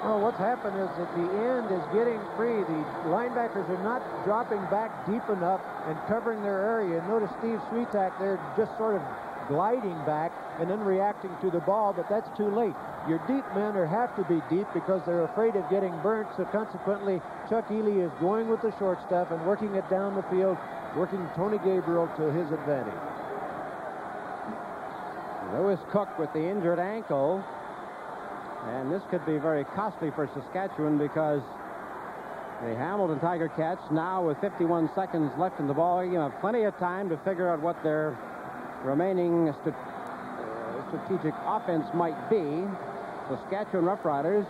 Well, what's happened is that the end is getting free. The linebackers are not dropping back deep enough and covering their area. Notice Steve Swiatek there just sort of gliding back and then reacting to the ball, but that's too late. Your deep men have to be deep because they're afraid of getting burnt, so consequently Chuck Ely is going with the short stuff and working it down the field, working Tony Gabriel to his advantage. Lewis Cook with the injured ankle, and this could be very costly for Saskatchewan because the Hamilton Tiger Cats, now with 51 seconds left in the ball game, have plenty of time to figure out what their remaining strategic offense might be. Saskatchewan Roughriders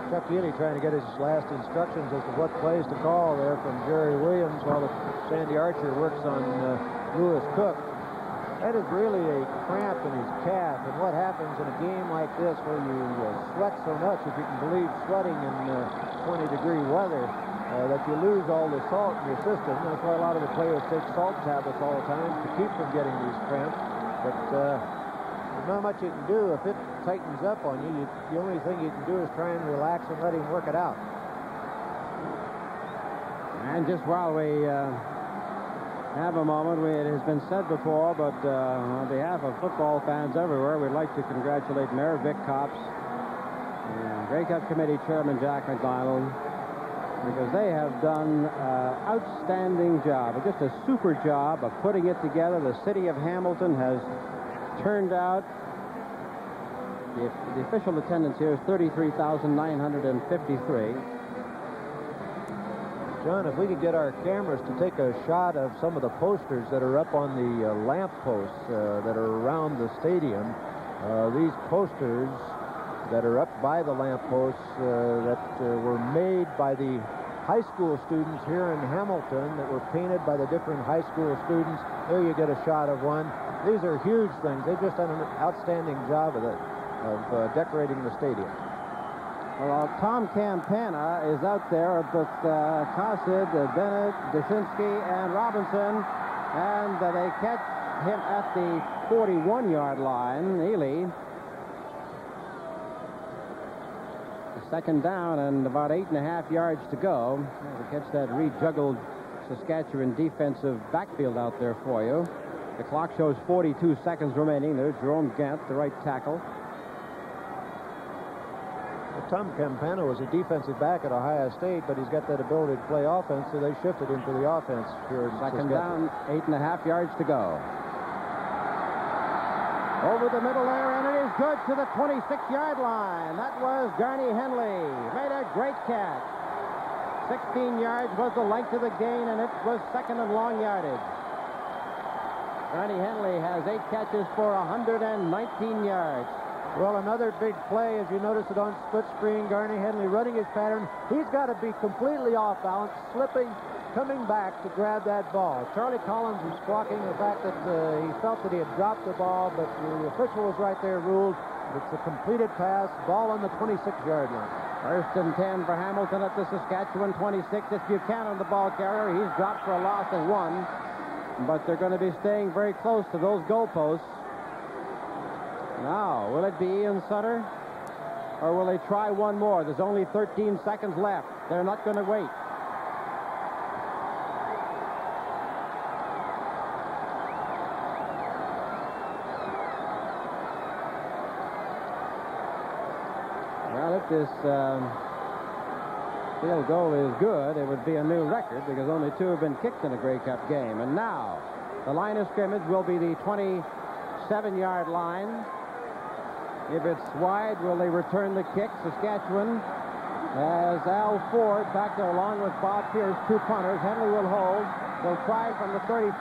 Chuck Ely trying to get his last instructions as to what plays to call there from Jerry Williams while Sandy Archer works on Lewis Cook. That is really a cramp in his calf, and what happens in a game like this where you sweat so much, if you can believe sweating in 20-degree weather, that you lose all the salt in your system. That's why a lot of the players take salt tablets all the time to keep from getting these cramps. But there's not much you can do. If it tightens up on you, the only thing you can do is try and relax and let him work it out. And just while we have a moment, it has been said before, but on behalf of football fans everywhere, we'd like to congratulate Mayor Vic Copps and Grey Cup Committee Chairman Jack McDonald, because they have done an outstanding job, just a super job of putting it together. The city of Hamilton has turned out, the official attendance here is 33,953. John, if we could get our cameras to take a shot of some of the posters that are up on the lamp posts that are around the stadium. These posters that are up by the lamp posts that were made by the high school students here in Hamilton, that were painted by the different high school students. There you get a shot of one. These are huge things. They've just done an outstanding job of decorating the stadium. Well, Tom Campana is out there with Cossid, Bennett, Dushinsky, and Robinson, and they catch him at the 41-yard line. Ely. Second down and about 8.5 yards to go. We'll catch that rejuggled Saskatchewan defensive backfield out there for you. The clock shows 42 seconds remaining. There's Jerome Gant, the right tackle. Tom Campana was a defensive back at Ohio State, but he's got that ability to play offense, so they shifted him to the offense here in Second down, 8.5 yards to go. Over the middle there, and it is good to the 26-yard line. That was Garney Henley. Made a great catch. 16 yards was the length of the gain, and it was second and long yardage. Garney Henley has 8 catches for 119 yards. Well, another big play, as you notice it on split screen. Garney Henley running his pattern. He's got to be completely off balance, slipping, coming back to grab that ball. Charlie Collins was squawking the fact that he felt that he had dropped the ball, but the official was right there, ruled it's a completed pass, ball on the 26-yard line. First and 10 for Hamilton at the Saskatchewan 26. It's Buchanan, the ball carrier. He's dropped for a loss of 1, but they're going to be staying very close to those goalposts. Now, will it be Ian Sutter, or will they try one more? There's only 13 seconds left. They're not going to wait. this field goal is good, it would be a new record because only 2 have been kicked in a Grey Cup game. And now, the line of scrimmage will be the 27-yard line. If it's wide, will they return the kick? Saskatchewan has Al Ford back there along with Bob Pierce, 2 punters. Henley will hold. They'll try from the 34.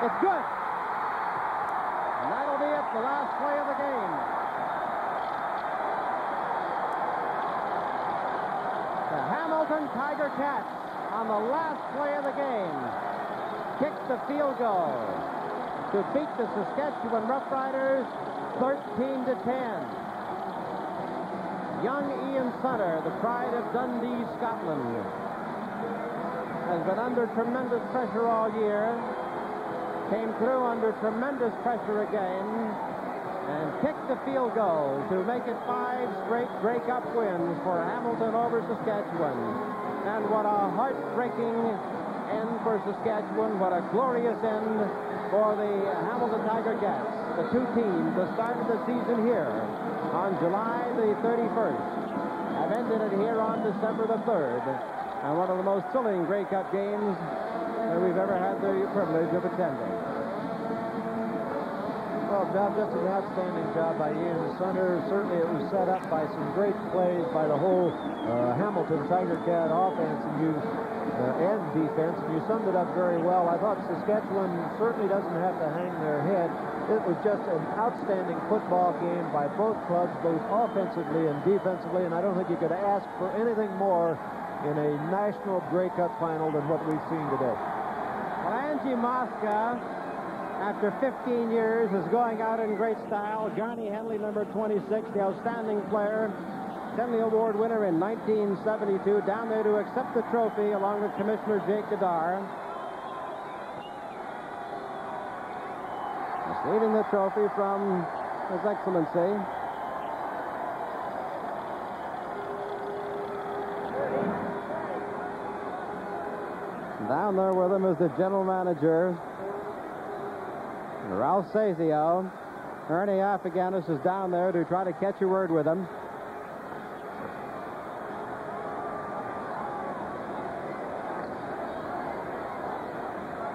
It's good. And that'll be it, the last play of the game. The Hamilton Tiger Cats, on the last play of the game, kicked the field goal to beat the Saskatchewan Roughriders 13-10. Young Ian Sutter, the pride of Dundee, Scotland, has been under tremendous pressure all year, came through under tremendous pressure again, and kicked the field goal to make it 5 straight Grey Cup wins for Hamilton over Saskatchewan. And what a heartbreaking end for Saskatchewan, what a glorious end for the Hamilton Tiger Cats. The 2 teams that started the season here on July the 31st have ended it here on December the 3rd. And one of the most thrilling Grey Cup games that we've ever had the privilege of attending. Well, Bob, just an outstanding job by Ian Sutter. Certainly it was set up by some great plays by the whole Hamilton Tiger Cat offense and defense, and you summed it up very well. I thought Saskatchewan certainly doesn't have to hang their head. It was just an outstanding football game by both clubs, both offensively and defensively, and I don't think you could ask for anything more in a national Grey Cup final than what we've seen today. Well, Angie Mosca, after 15 years, is going out in great style. Johnny Henley, number 26, the outstanding player, Henley Award winner in 1972, down there to accept the trophy along with Commissioner Jake Gadar. Receiving the trophy from His Excellency. Down there with him is the general manager, Ralph Sazio. Ernie Afghanis is down there to try to catch a word with him.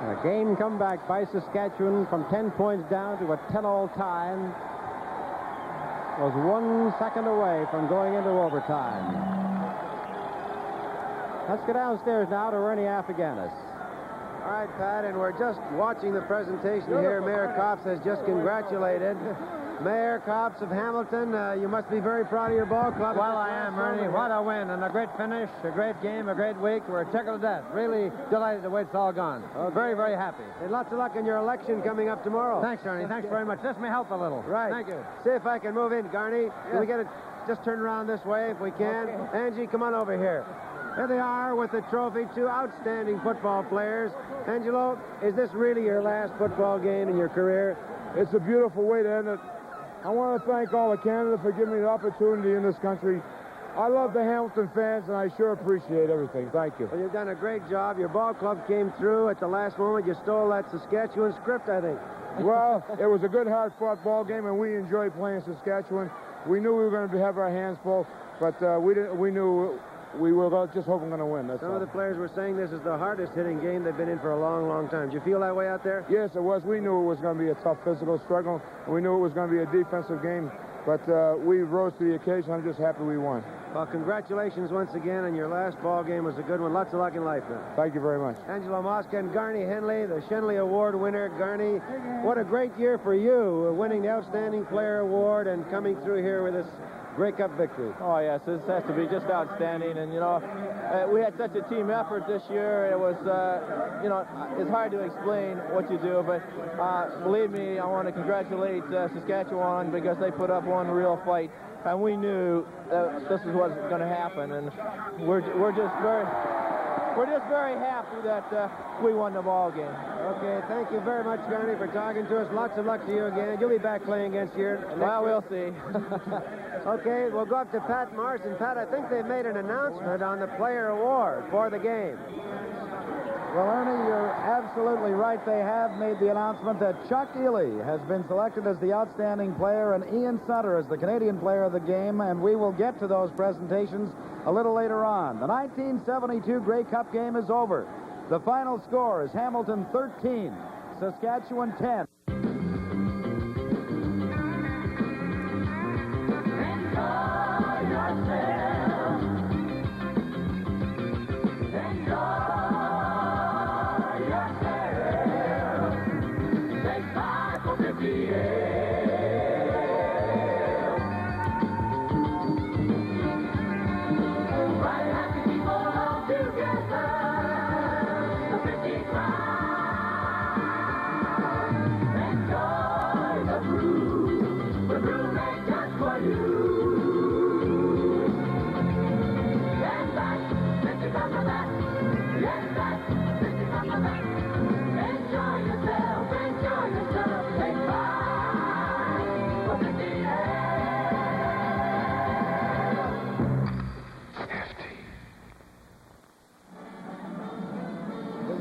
A game comeback by Saskatchewan from 10 points down to a 10-all tie. Was 1 second away from going into overtime. Let's go downstairs now to Ernie Afghanis. All right, Pat, and we're just watching the presentation here. Mayor Copps has just congratulated Mayor Copps of Hamilton. You must be very proud of your ball club. Well, I am, Ernie. What a win and a great finish, a great game, a great week. We're tickled to death. Really delighted the way it's all gone. Very, very happy. And lots of luck in your election coming up tomorrow. Thanks, Ernie. Thanks very much. This may help a little. Right. Thank you. See if I can move in, Garney. Can we get it? Just turn around this way if we can. Okay. Angie, come on over here. Here they are with the trophy, 2 outstanding football players. Angelo, is this really your last football game in your career? It's a beautiful way to end it. I want to thank all of Canada for giving me the opportunity in this country. I love the Hamilton fans, and I sure appreciate everything. Thank you. Well, you've done a great job. Your ball club came through at the last moment. You stole that Saskatchewan script, I think. Well, it was a good, hard-fought ball game, and we enjoyed playing Saskatchewan. We knew we were going to have our hands full, but we knew we were just hoping going to win. That's Some all. of the players were saying this is the hardest hitting game they've been in for a long, long time. Did you feel that way out there? Yes, it was. We knew it was going to be a tough physical struggle. We knew it was going to be a defensive game, but we rose to the occasion. I'm just happy we won. Well, congratulations once again on your last ball game. Was a good one. Lots of luck in life now. Thank you very much. Angelo Mosca and Garney Henley, the Shenley Award winner. Garney, what a great year for you, winning the Outstanding Player Award and coming through here with this Grey Cup victory. Oh, yes, this has to be just outstanding. And, you know, we had such a team effort this year. It was, you know, it's hard to explain what you do, but believe me, I want to congratulate Saskatchewan because they put up one real fight. And we knew this is what's going to happen. And we're just very happy that we won the ball game. Okay, thank you very much, Garney, for talking to us. Lots of luck to you again. You'll be back playing against you. Well, we'll see. Okay, we'll go up to Pat Morrison. Pat, I think they've made an announcement on the player award for the game. Well, Ernie, you're absolutely right. They have made the announcement that Chuck Ely has been selected as the outstanding player and Ian Sutter as the Canadian player of the game, and we will get to those presentations a little later on. The 1972 Grey Cup game is over. The final score is Hamilton 13, Saskatchewan 10.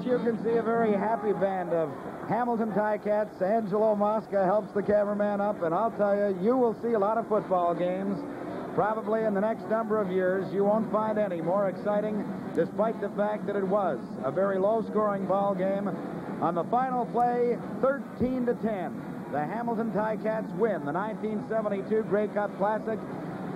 You can see a very happy band of Hamilton Ticats. Angelo Mosca helps the cameraman up, and I'll tell you, you will see a lot of football games probably in the next number of years. You won't find any more exciting, despite the fact that it was a very low-scoring ball game. On the final play, 13-10, the Hamilton Ticats win the 1972 Grey Cup Classic.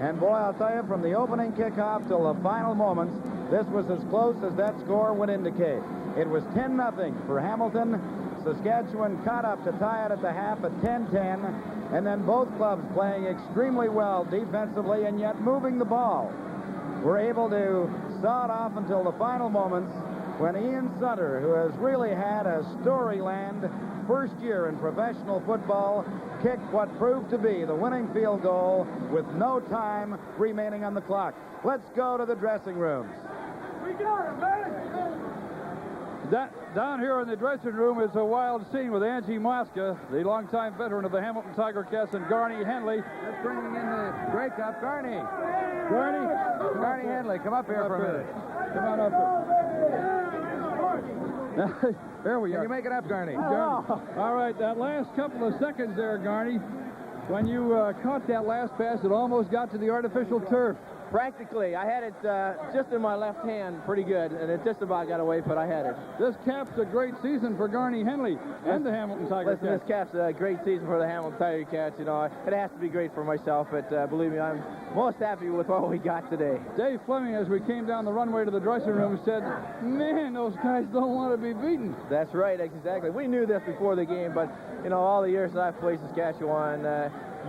And boy, I'll tell you, from the opening kickoff till the final moments, this was as close as that score would indicate. It was 10-0 for Hamilton. Saskatchewan caught up to tie it at the half at 10-10, and then both clubs playing extremely well defensively and yet moving the ball were able to saw it off until the final moments when Ian Sutter, who has really had a Storyland first year in professional football, kicked what proved to be the winning field goal with no time remaining on the clock. Let's go to the dressing rooms. We got it, man! Down here in the dressing room is a wild scene with Angie Mosca, the longtime veteran of the Hamilton Tiger Cats, and Garney Henley. That's bringing in the Grey Cup. Garney Henley, come up here for a minute. Come on up here. There we are. Can you make it up, Garney? All right, that last couple of seconds there, Garney, when you caught that last pass, it almost got to the artificial turf. Practically. I had it just in my left hand pretty good, and it just about got away, but I had it. This caps a great season for Garney Henley and the Hamilton Tiger Cats. This caps a great season for the Hamilton Tiger Cats. You know, it has to be great for myself, but believe me, I'm most happy with what we got today. Dave Fleming, as we came down the runway to the dressing room, said, man, those guys don't want to be beaten. That's right, exactly. We knew this before the game, but, you know, all the years that I've played Saskatchewan,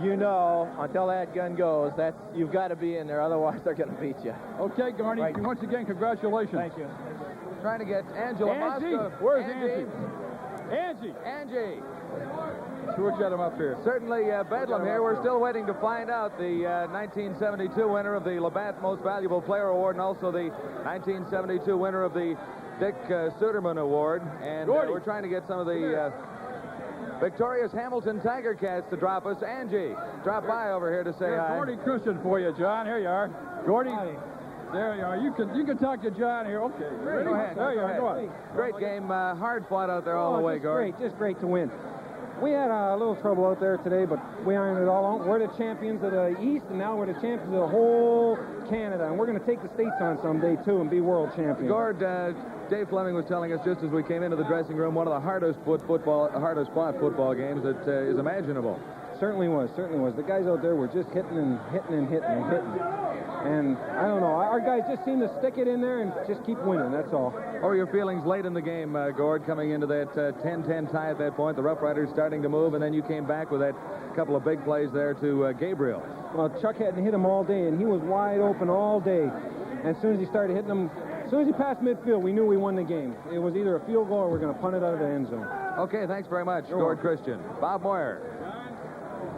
you know, until that gun goes, you've got to be in there, otherwise they're going to beat you. Okay, Garney, right. Once again, congratulations. Thank you. Trying to get Angela Mosca. Where's Angie? Angie. We'll get him up here. Certainly Bedlam here. We're still waiting to find out the 1972 winner of the Labatt Most Valuable Player Award and also the 1972 winner of the Dick Suderman Award. And we're trying to get some of the victorious Hamilton Tiger Cats to drop us. Angie, drop by over here to say hi. Gordy Christian for you, John. Here you are. Gordy. Hi. There you are. You can talk to John here. Okay. Go ahead. There you are. Go on. Great game. Hard fought out there all the way, Gordy. Just great to win. We had a little trouble out there today, but we ironed it all out. We're the champions of the East, and now we're the champions of the whole Canada. And we're going to take the States on someday, too, and be world champions. Gord, Dave Fleming was telling us just as we came into the dressing room, one of the hardest fought football games that is imaginable. Certainly was. The guys out there were just hitting. And I don't know, our guys just seem to stick it in there and just keep winning, that's all. What were your feelings late in the game, Gord, coming into that 10-10 tie at that point, the Rough Riders starting to move, and then you came back with that couple of big plays there to Gabriel? Well, Chuck hadn't hit him all day, and he was wide open all day. And as soon as he started hitting them, as soon as he passed midfield, we knew we won the game. It was either a field goal or we're going to punt it out of the end zone. Okay, thanks very much, Gord Christian. Bob Moyer.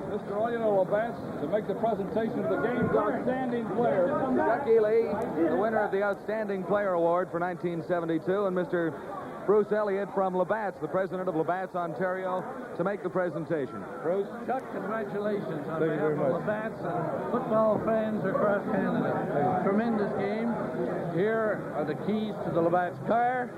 Mr. Olino Labatt to make the presentation of the game's outstanding player. Chuck Ely, the winner of the Outstanding Player Award for 1972, and Mr. Bruce Elliott from Labatt's, the president of Labatt's, Ontario, to make the presentation. Bruce? Chuck, congratulations on Thank you very behalf of much. Labatt's and football fans across Canada. Tremendous game. Here are the keys to the Labatt's car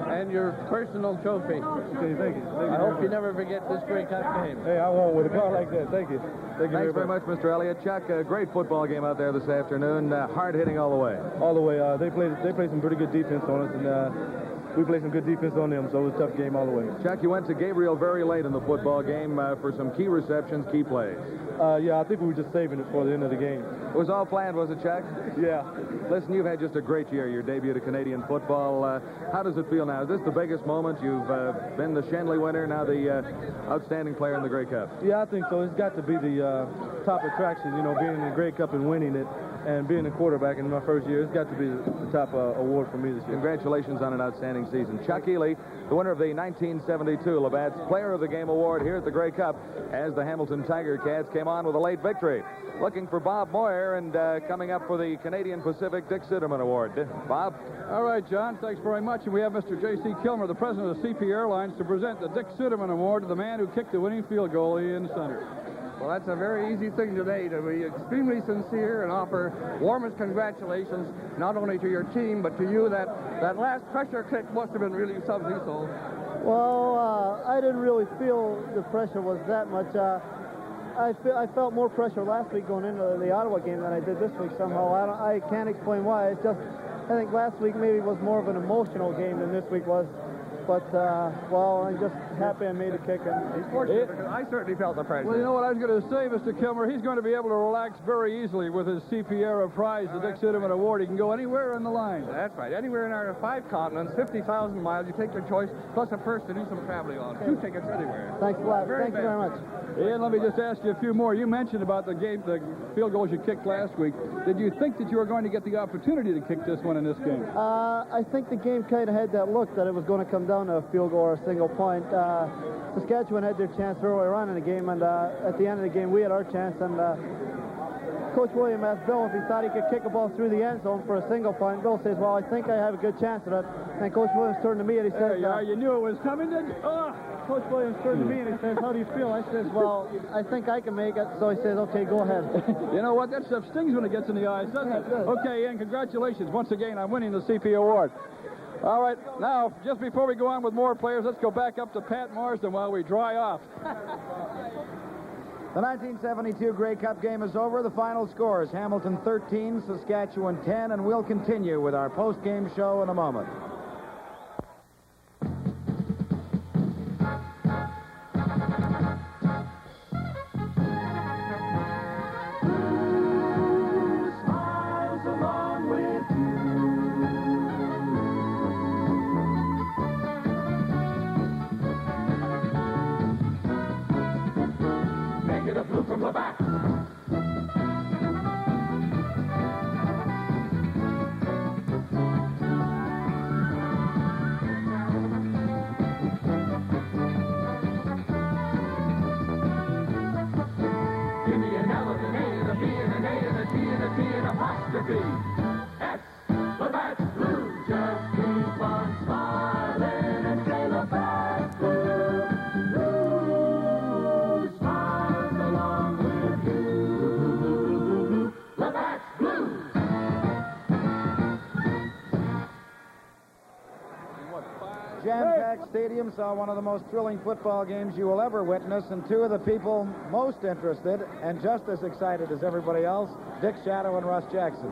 and your personal trophy. Okay, thank you. I hope you never forget this Grey Cup game. Hey, I won't with a car like that. Thank you. Thank you Thanks very much, Mr. Elliott. Chuck, a great football game out there this afternoon. Hard hitting all the way. All the way. They played some pretty good defense on us, and we played some good defense on them, so it was a tough game all the way. Chuck, you went to Gabriel very late in the football game for some key receptions, key plays. Yeah, I think we were just saving it for the end of the game. It was all planned, was it, Chuck? Yeah. Listen, you've had just a great year, your debut to Canadian football. How does it feel now? Is this the biggest moment? You've been the Shenley winner, now the outstanding player in the Grey Cup. Yeah, I think so. It's got to be the top attraction, you know, being in the Grey Cup and winning it, and being a quarterback in my first year. It's got to be the top award for me this year. Congratulations on an outstanding season. Chuck Ely, the winner of the 1972 Labatt's Player of the Game Award here at the Grey Cup, as the Hamilton Tiger Cats came on with a late victory. Looking for Bob Moyer, and coming up for the Canadian Pacific Dick Siderman Award. Bob? All right, John, thanks very much. And we have Mr. J.C. Kilmer, the president of CP Airlines, to present the Dick Siderman Award to the man who kicked the winning field goal in center. Well, that's a very easy thing today, to be extremely sincere and offer warmest congratulations, not only to your team, but to you. That last pressure kick must have been really something, so. Well, I didn't really feel the pressure was that much. I felt more pressure last week going into the Ottawa game than I did this week somehow. I can't explain why. It's just, I think last week maybe was more of an emotional game than this week was. But, well, I'm just happy I made a kick. He's fortunate, because I certainly felt the pressure. Well, you know what I was going to say, Mr. Kilmer? He's going to be able to relax very easily with his CP Aero prize, the Dick Siderman Award. He can go anywhere in the line. That's right. Anywhere in our 5 continents, 50,000 miles, you take your choice, plus a purse to do some traveling on. 2 tickets anywhere. Thanks a lot. Thank you very much. Ian, let me just ask you a few more. You mentioned about the game, the field goals you kicked last week. Did you think that you were going to get the opportunity to kick this one in this game? I think the game kind of had that look that it was going to come down to a field goal or a single point. Saskatchewan had their chance earlier on in the game, and at the end of the game, we had our chance. And Coach William asked Bill if he thought he could kick a ball through the end zone for a single point. Bill says, well, I think I have a good chance of that. And Coach Williams turned to me and he said, you knew it was coming, didn't you? Coach Williams turned to me and he says, how do you feel? I says, well, I think I can make it. So he says, okay, go ahead. You know what? That stuff stings when it gets in the eyes, doesn't it? Okay, Ian, congratulations. Once again, I'm winning the CP Award. All right, now, just before we go on with more players, let's go back up to Pat Marsden while we dry off. The 1972 Grey Cup game is over. The final scores, Hamilton 13, Saskatchewan 10, and we'll continue with our post-game show in a moment. From the back. Give me an L and an A and a B and an A and a T and a T and apostrophe. S, Labatt's Blue. Just keep on smiling and say Labatt's Blue. Blue smiles along with you. Labatt's Blue. Jam-packed stadium saw one of the most thrilling football games you will ever witness, and two of the people most interested and just as excited as everybody else, Dick Shadow and Russ Jackson.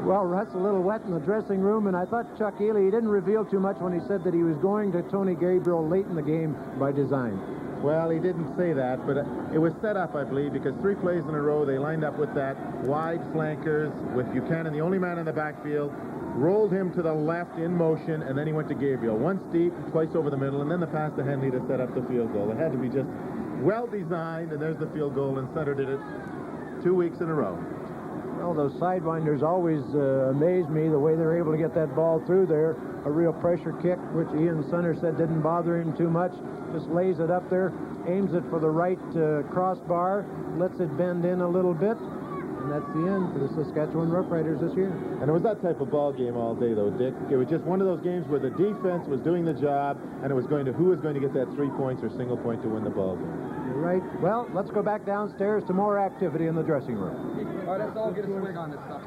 Well, Russ a little wet in the dressing room, and I thought Chuck Ely, he didn't reveal too much when he said that he was going to Tony Gabriel late in the game by design. Well, he didn't say that, but it was set up, I believe, because 3 plays in a row, they lined up with that wide flankers with Buchanan, the only man in the backfield, rolled him to the left in motion, and then he went to Gabriel. Once deep, twice over the middle, and then the pass to Henley to set up the field goal. It had to be just well-designed, and there's the field goal, and Sutter did it 2 weeks in a row. Well, those sidewinders always amaze me, the way they're able to get that ball through there. A real pressure kick, which Ian Sunner said didn't bother him too much. Just lays it up there, aims it for the right crossbar, lets it bend in a little bit, And that's the end for the Saskatchewan Roughriders this year. And it was that type of ball game all day, though, Dick. It was just one of those games where the defense was doing the job, and it was going to who was going to get that 3 points or single point to win the ball game. You're right. Well, let's go back downstairs to more activity in the dressing room. All right, let's all get a swig on this stuff.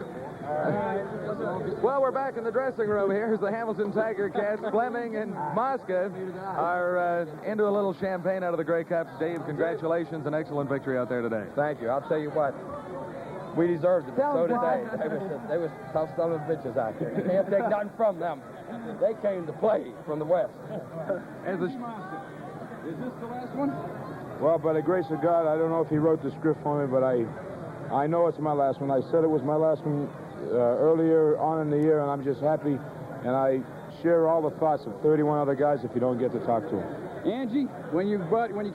Well, we're back in the dressing room here as the Hamilton Tiger Cats, Fleming and Mosca, are into a little champagne out of the Grey Cups. Dave, congratulations. An excellent victory out there today. Thank you. I'll tell you what. We deserved it, but so did they. They was tough son of bitches out there. You can't take nothing from them. They came to play from the West. Is this the last one? Well, by the grace of God, I don't know if he wrote the script for me, but I know it's my last one. I said it was my last one earlier on in the year, and I'm just happy. And I share all the thoughts of 31 other guys if you don't get to talk to them. Angie, when you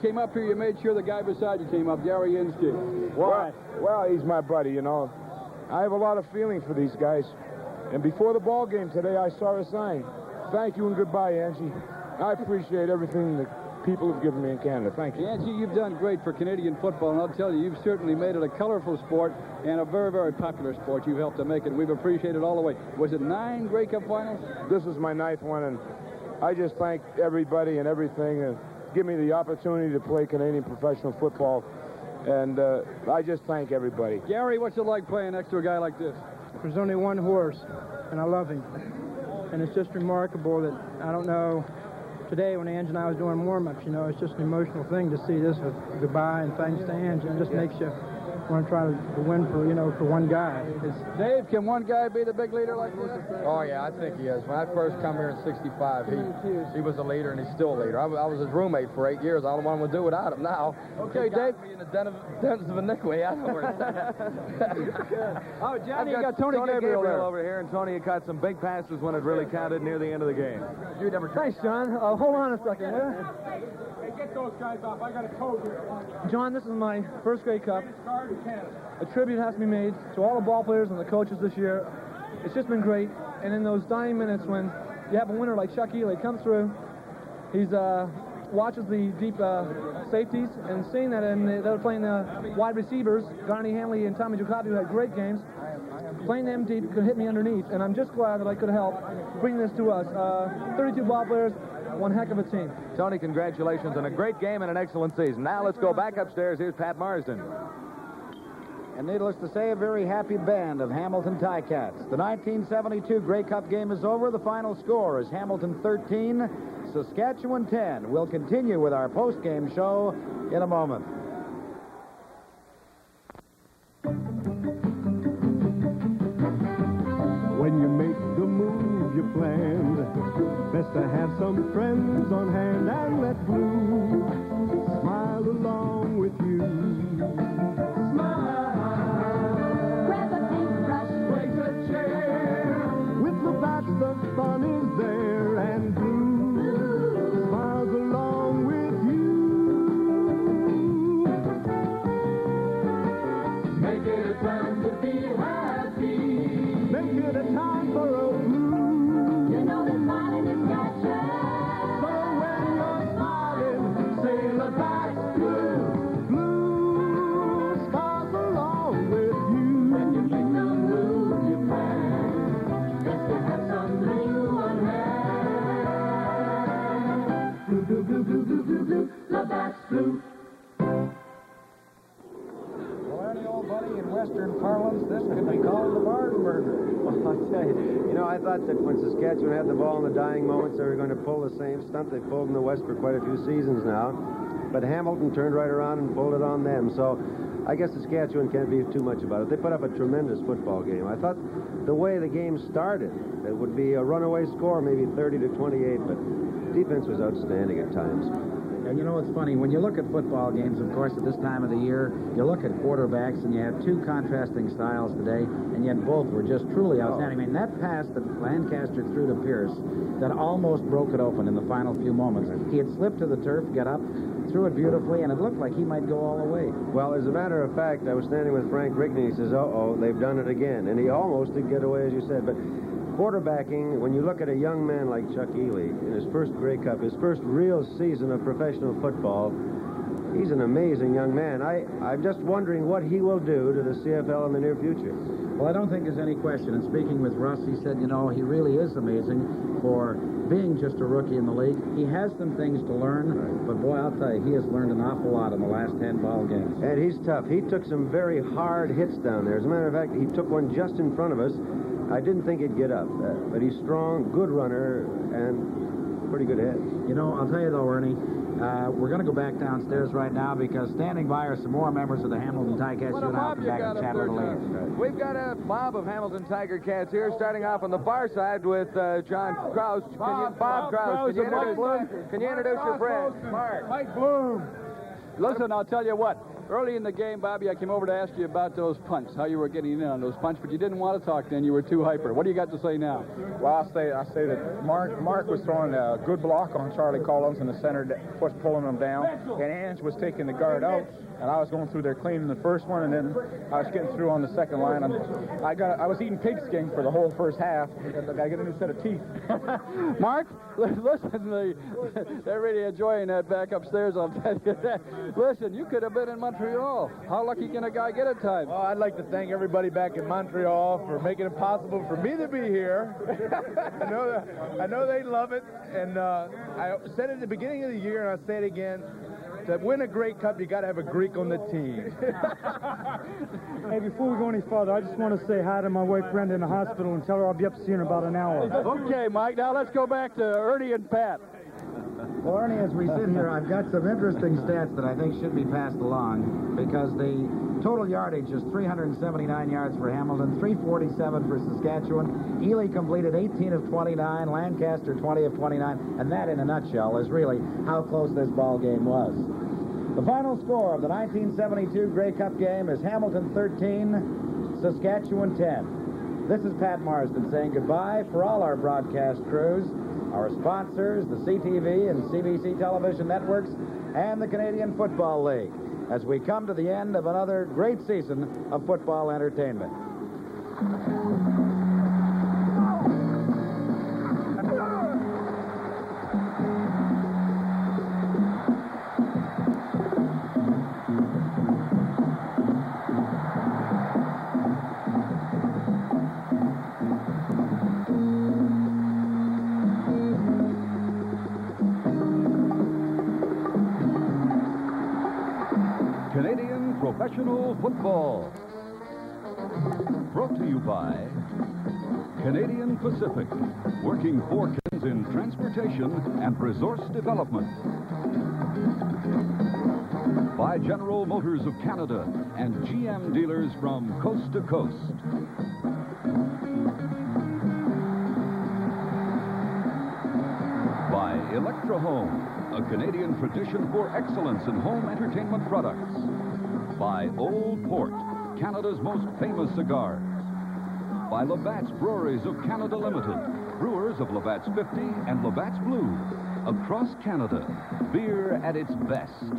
came up here, you made sure the guy beside you came up, Gary Inski. Why? Well, he's my buddy, you know. I have a lot of feeling for these guys. And before the ball game today, I saw a sign. Thank you and goodbye, Angie. I appreciate everything that people have given me in Canada. Thank you. Angie, you've done great for Canadian football, and I'll tell you, you've certainly made it a colorful sport and a very, very popular sport. You've helped to make it, and we've appreciated it all the way. Was it 9 Grey Cup finals? This is my 9th one, and I just thank everybody and everything and give me the opportunity to play Canadian professional football, and I just thank everybody. Gary, what's it like playing next to a guy like this? There's only one horse, and I love him. And it's just remarkable that, I don't know, today when Ange and I was doing warm-ups, you know, it's just an emotional thing to see this with goodbye and thanks to Ange, and it just makes you want to try to win for, you know, for one guy. Dave, can one guy be the big leader like this? Oh, yeah, I think he is. When I first come here in 65, he was a leader, and he's still a leader. I was his roommate for 8 years. I don't want to do without him now. Okay, Dave. In the dens of iniquity. I know where it's at. Oh, Johnny, I've got Tony Gabriel there. over here, and Tony had caught some big passes when it really counted near the end of the game. Thanks, John. Hold on a second, will you? Hey, get those guys off. I got a toad here. John, this is my first Grey Cup. A tribute has to be made to all the ball players and the coaches this year. It's just been great. And in those dying minutes when you have a winner like Chuck Ely come through, he's watches the deep safeties and seeing that, and they're playing the wide receivers, Garney Hanley and Tommy Ducati, who had great games. Playing them deep could hit me underneath, and I'm just glad that I could help bring this to us. 32 ball players, one heck of a team. Tony, congratulations on a great game and an excellent season. Now let's go back upstairs. Here's Pat Marsden. And needless to say, a very happy band of Hamilton Ticats. The 1972 Grey Cup game is over. The final score is Hamilton 13, Saskatchewan 10. We'll continue with our post-game show in a moment. When you make the move you planned, best to have some friends on hand and let Blue smile along with you. The fun is there, and Blue smiles along with you. Make it a time to be happy. Make it a time for a Blue. You know that smiling is gotcha. So when you're smiling, say Labatt's Blue. Blue smiles along with you. When you make the move you plan, best to have some blue on hand. Blue, blue, blue, blue, blue, blue, blue, Labatt's Blue. Well, Ernie, old buddy, in Western parlance, this could be called the barn burner. Well, I'll tell you, I thought that when Saskatchewan had the ball in the dying moments, they were going to pull the same stunt they pulled in the West for quite a few seasons now. But Hamilton turned right around and pulled it on them. So I guess Saskatchewan can't be too much about it. They put up a tremendous football game. I thought the way the game started, it would be a runaway score, maybe 30-28, but defense was outstanding at times. And you know what's funny? When you look at football games, of course, at this time of the year, you look at quarterbacks, and you have two contrasting styles today, and yet both were just truly outstanding. I mean, that pass that Lancaster threw to Pierce that almost broke it open in the final few moments. He had slipped to the turf, got up, threw it beautifully, and it looked like he might go all the way. Well, as a matter of fact, I was standing with Frank Rickney. He says, uh-oh, they've done it again. And he almost did get away, as you said. But quarterbacking, when you look at a young man like Chuck Ely in his first Grey Cup, his first real season of professional football, He's an amazing young man. I'm just wondering what he will do to the CFL in the near future. Well, I don't think there's any question. And speaking with Russ, he said, you know, he really is amazing for being just a rookie in the league. He has some things to learn, but boy, I'll tell you, he has learned an awful lot in the last 10 ball games. And he's tough. He took some very hard hits down there. As a matter of fact, he took one just in front of us. I didn't think he'd get up, but he's strong, good runner, and pretty good head. You know, I'll tell you though, Ernie, we're going to go back downstairs right now because standing by are some more members of the Hamilton Ticats. What a mob you got up there, John. We've got a mob of Hamilton Tiger Cats here, starting off on the far side with John Krause. Bob Krause. Can you introduce your friend? Mike Bloom. Listen, I'll tell you what. Early in the game, Bobby, I came over to ask you about those punts, how you were getting in on those punts, but you didn't want to talk then. You were too hyper. What do you got to say now? Well, I say that Mark was throwing a good block on Charlie Collins in the center, was pulling them down, and Ange was taking the guard out, and I was going through there cleaning the first one, and then I was getting through on the second line, and I was eating pigskin for the whole first half. I get a new set of teeth. Mark, listen, they're really enjoying that back upstairs, I'll tell you that. Listen, you could have been in Montreal. How lucky can a guy get at times? Well, I'd like to thank everybody back in Montreal for making it possible for me to be here. I know they love it, and I said it at the beginning of the year, and I'll say it again. To win a Grey Cup, you got to have a Greek on the team. Hey, before we go any further, I just want to say hi to my wife Brenda in the hospital and tell her I'll be up to see her in about an hour. Okay, Mike, now let's go back to Ernie and Pat. Well, Ernie, as we sit here, I've got some interesting stats that I think should be passed along because the total yardage is 379 yards for Hamilton, 347 for Saskatchewan. Ely completed 18 of 29, Lancaster 20 of 29, and that in a nutshell is really how close this ball game was. The final score of the 1972 Grey Cup game is Hamilton 13, Saskatchewan 10. This is Pat Marsden saying goodbye for all our broadcast crews, our sponsors, the CTV and CBC television networks, and the Canadian Football League, as we come to the end of another great season of football entertainment. Canadian Professional Football. Brought to you by Canadian Pacific, working for Canadians in transportation and resource development. By General Motors of Canada and GM dealers from coast to coast. By Electra Home, a Canadian tradition for excellence in home entertainment products. By Old Port, Canada's most famous cigars. By Labatt's Breweries of Canada Limited, brewers of Labatt's 50 and Labatt's Blue. Across Canada, beer at its best.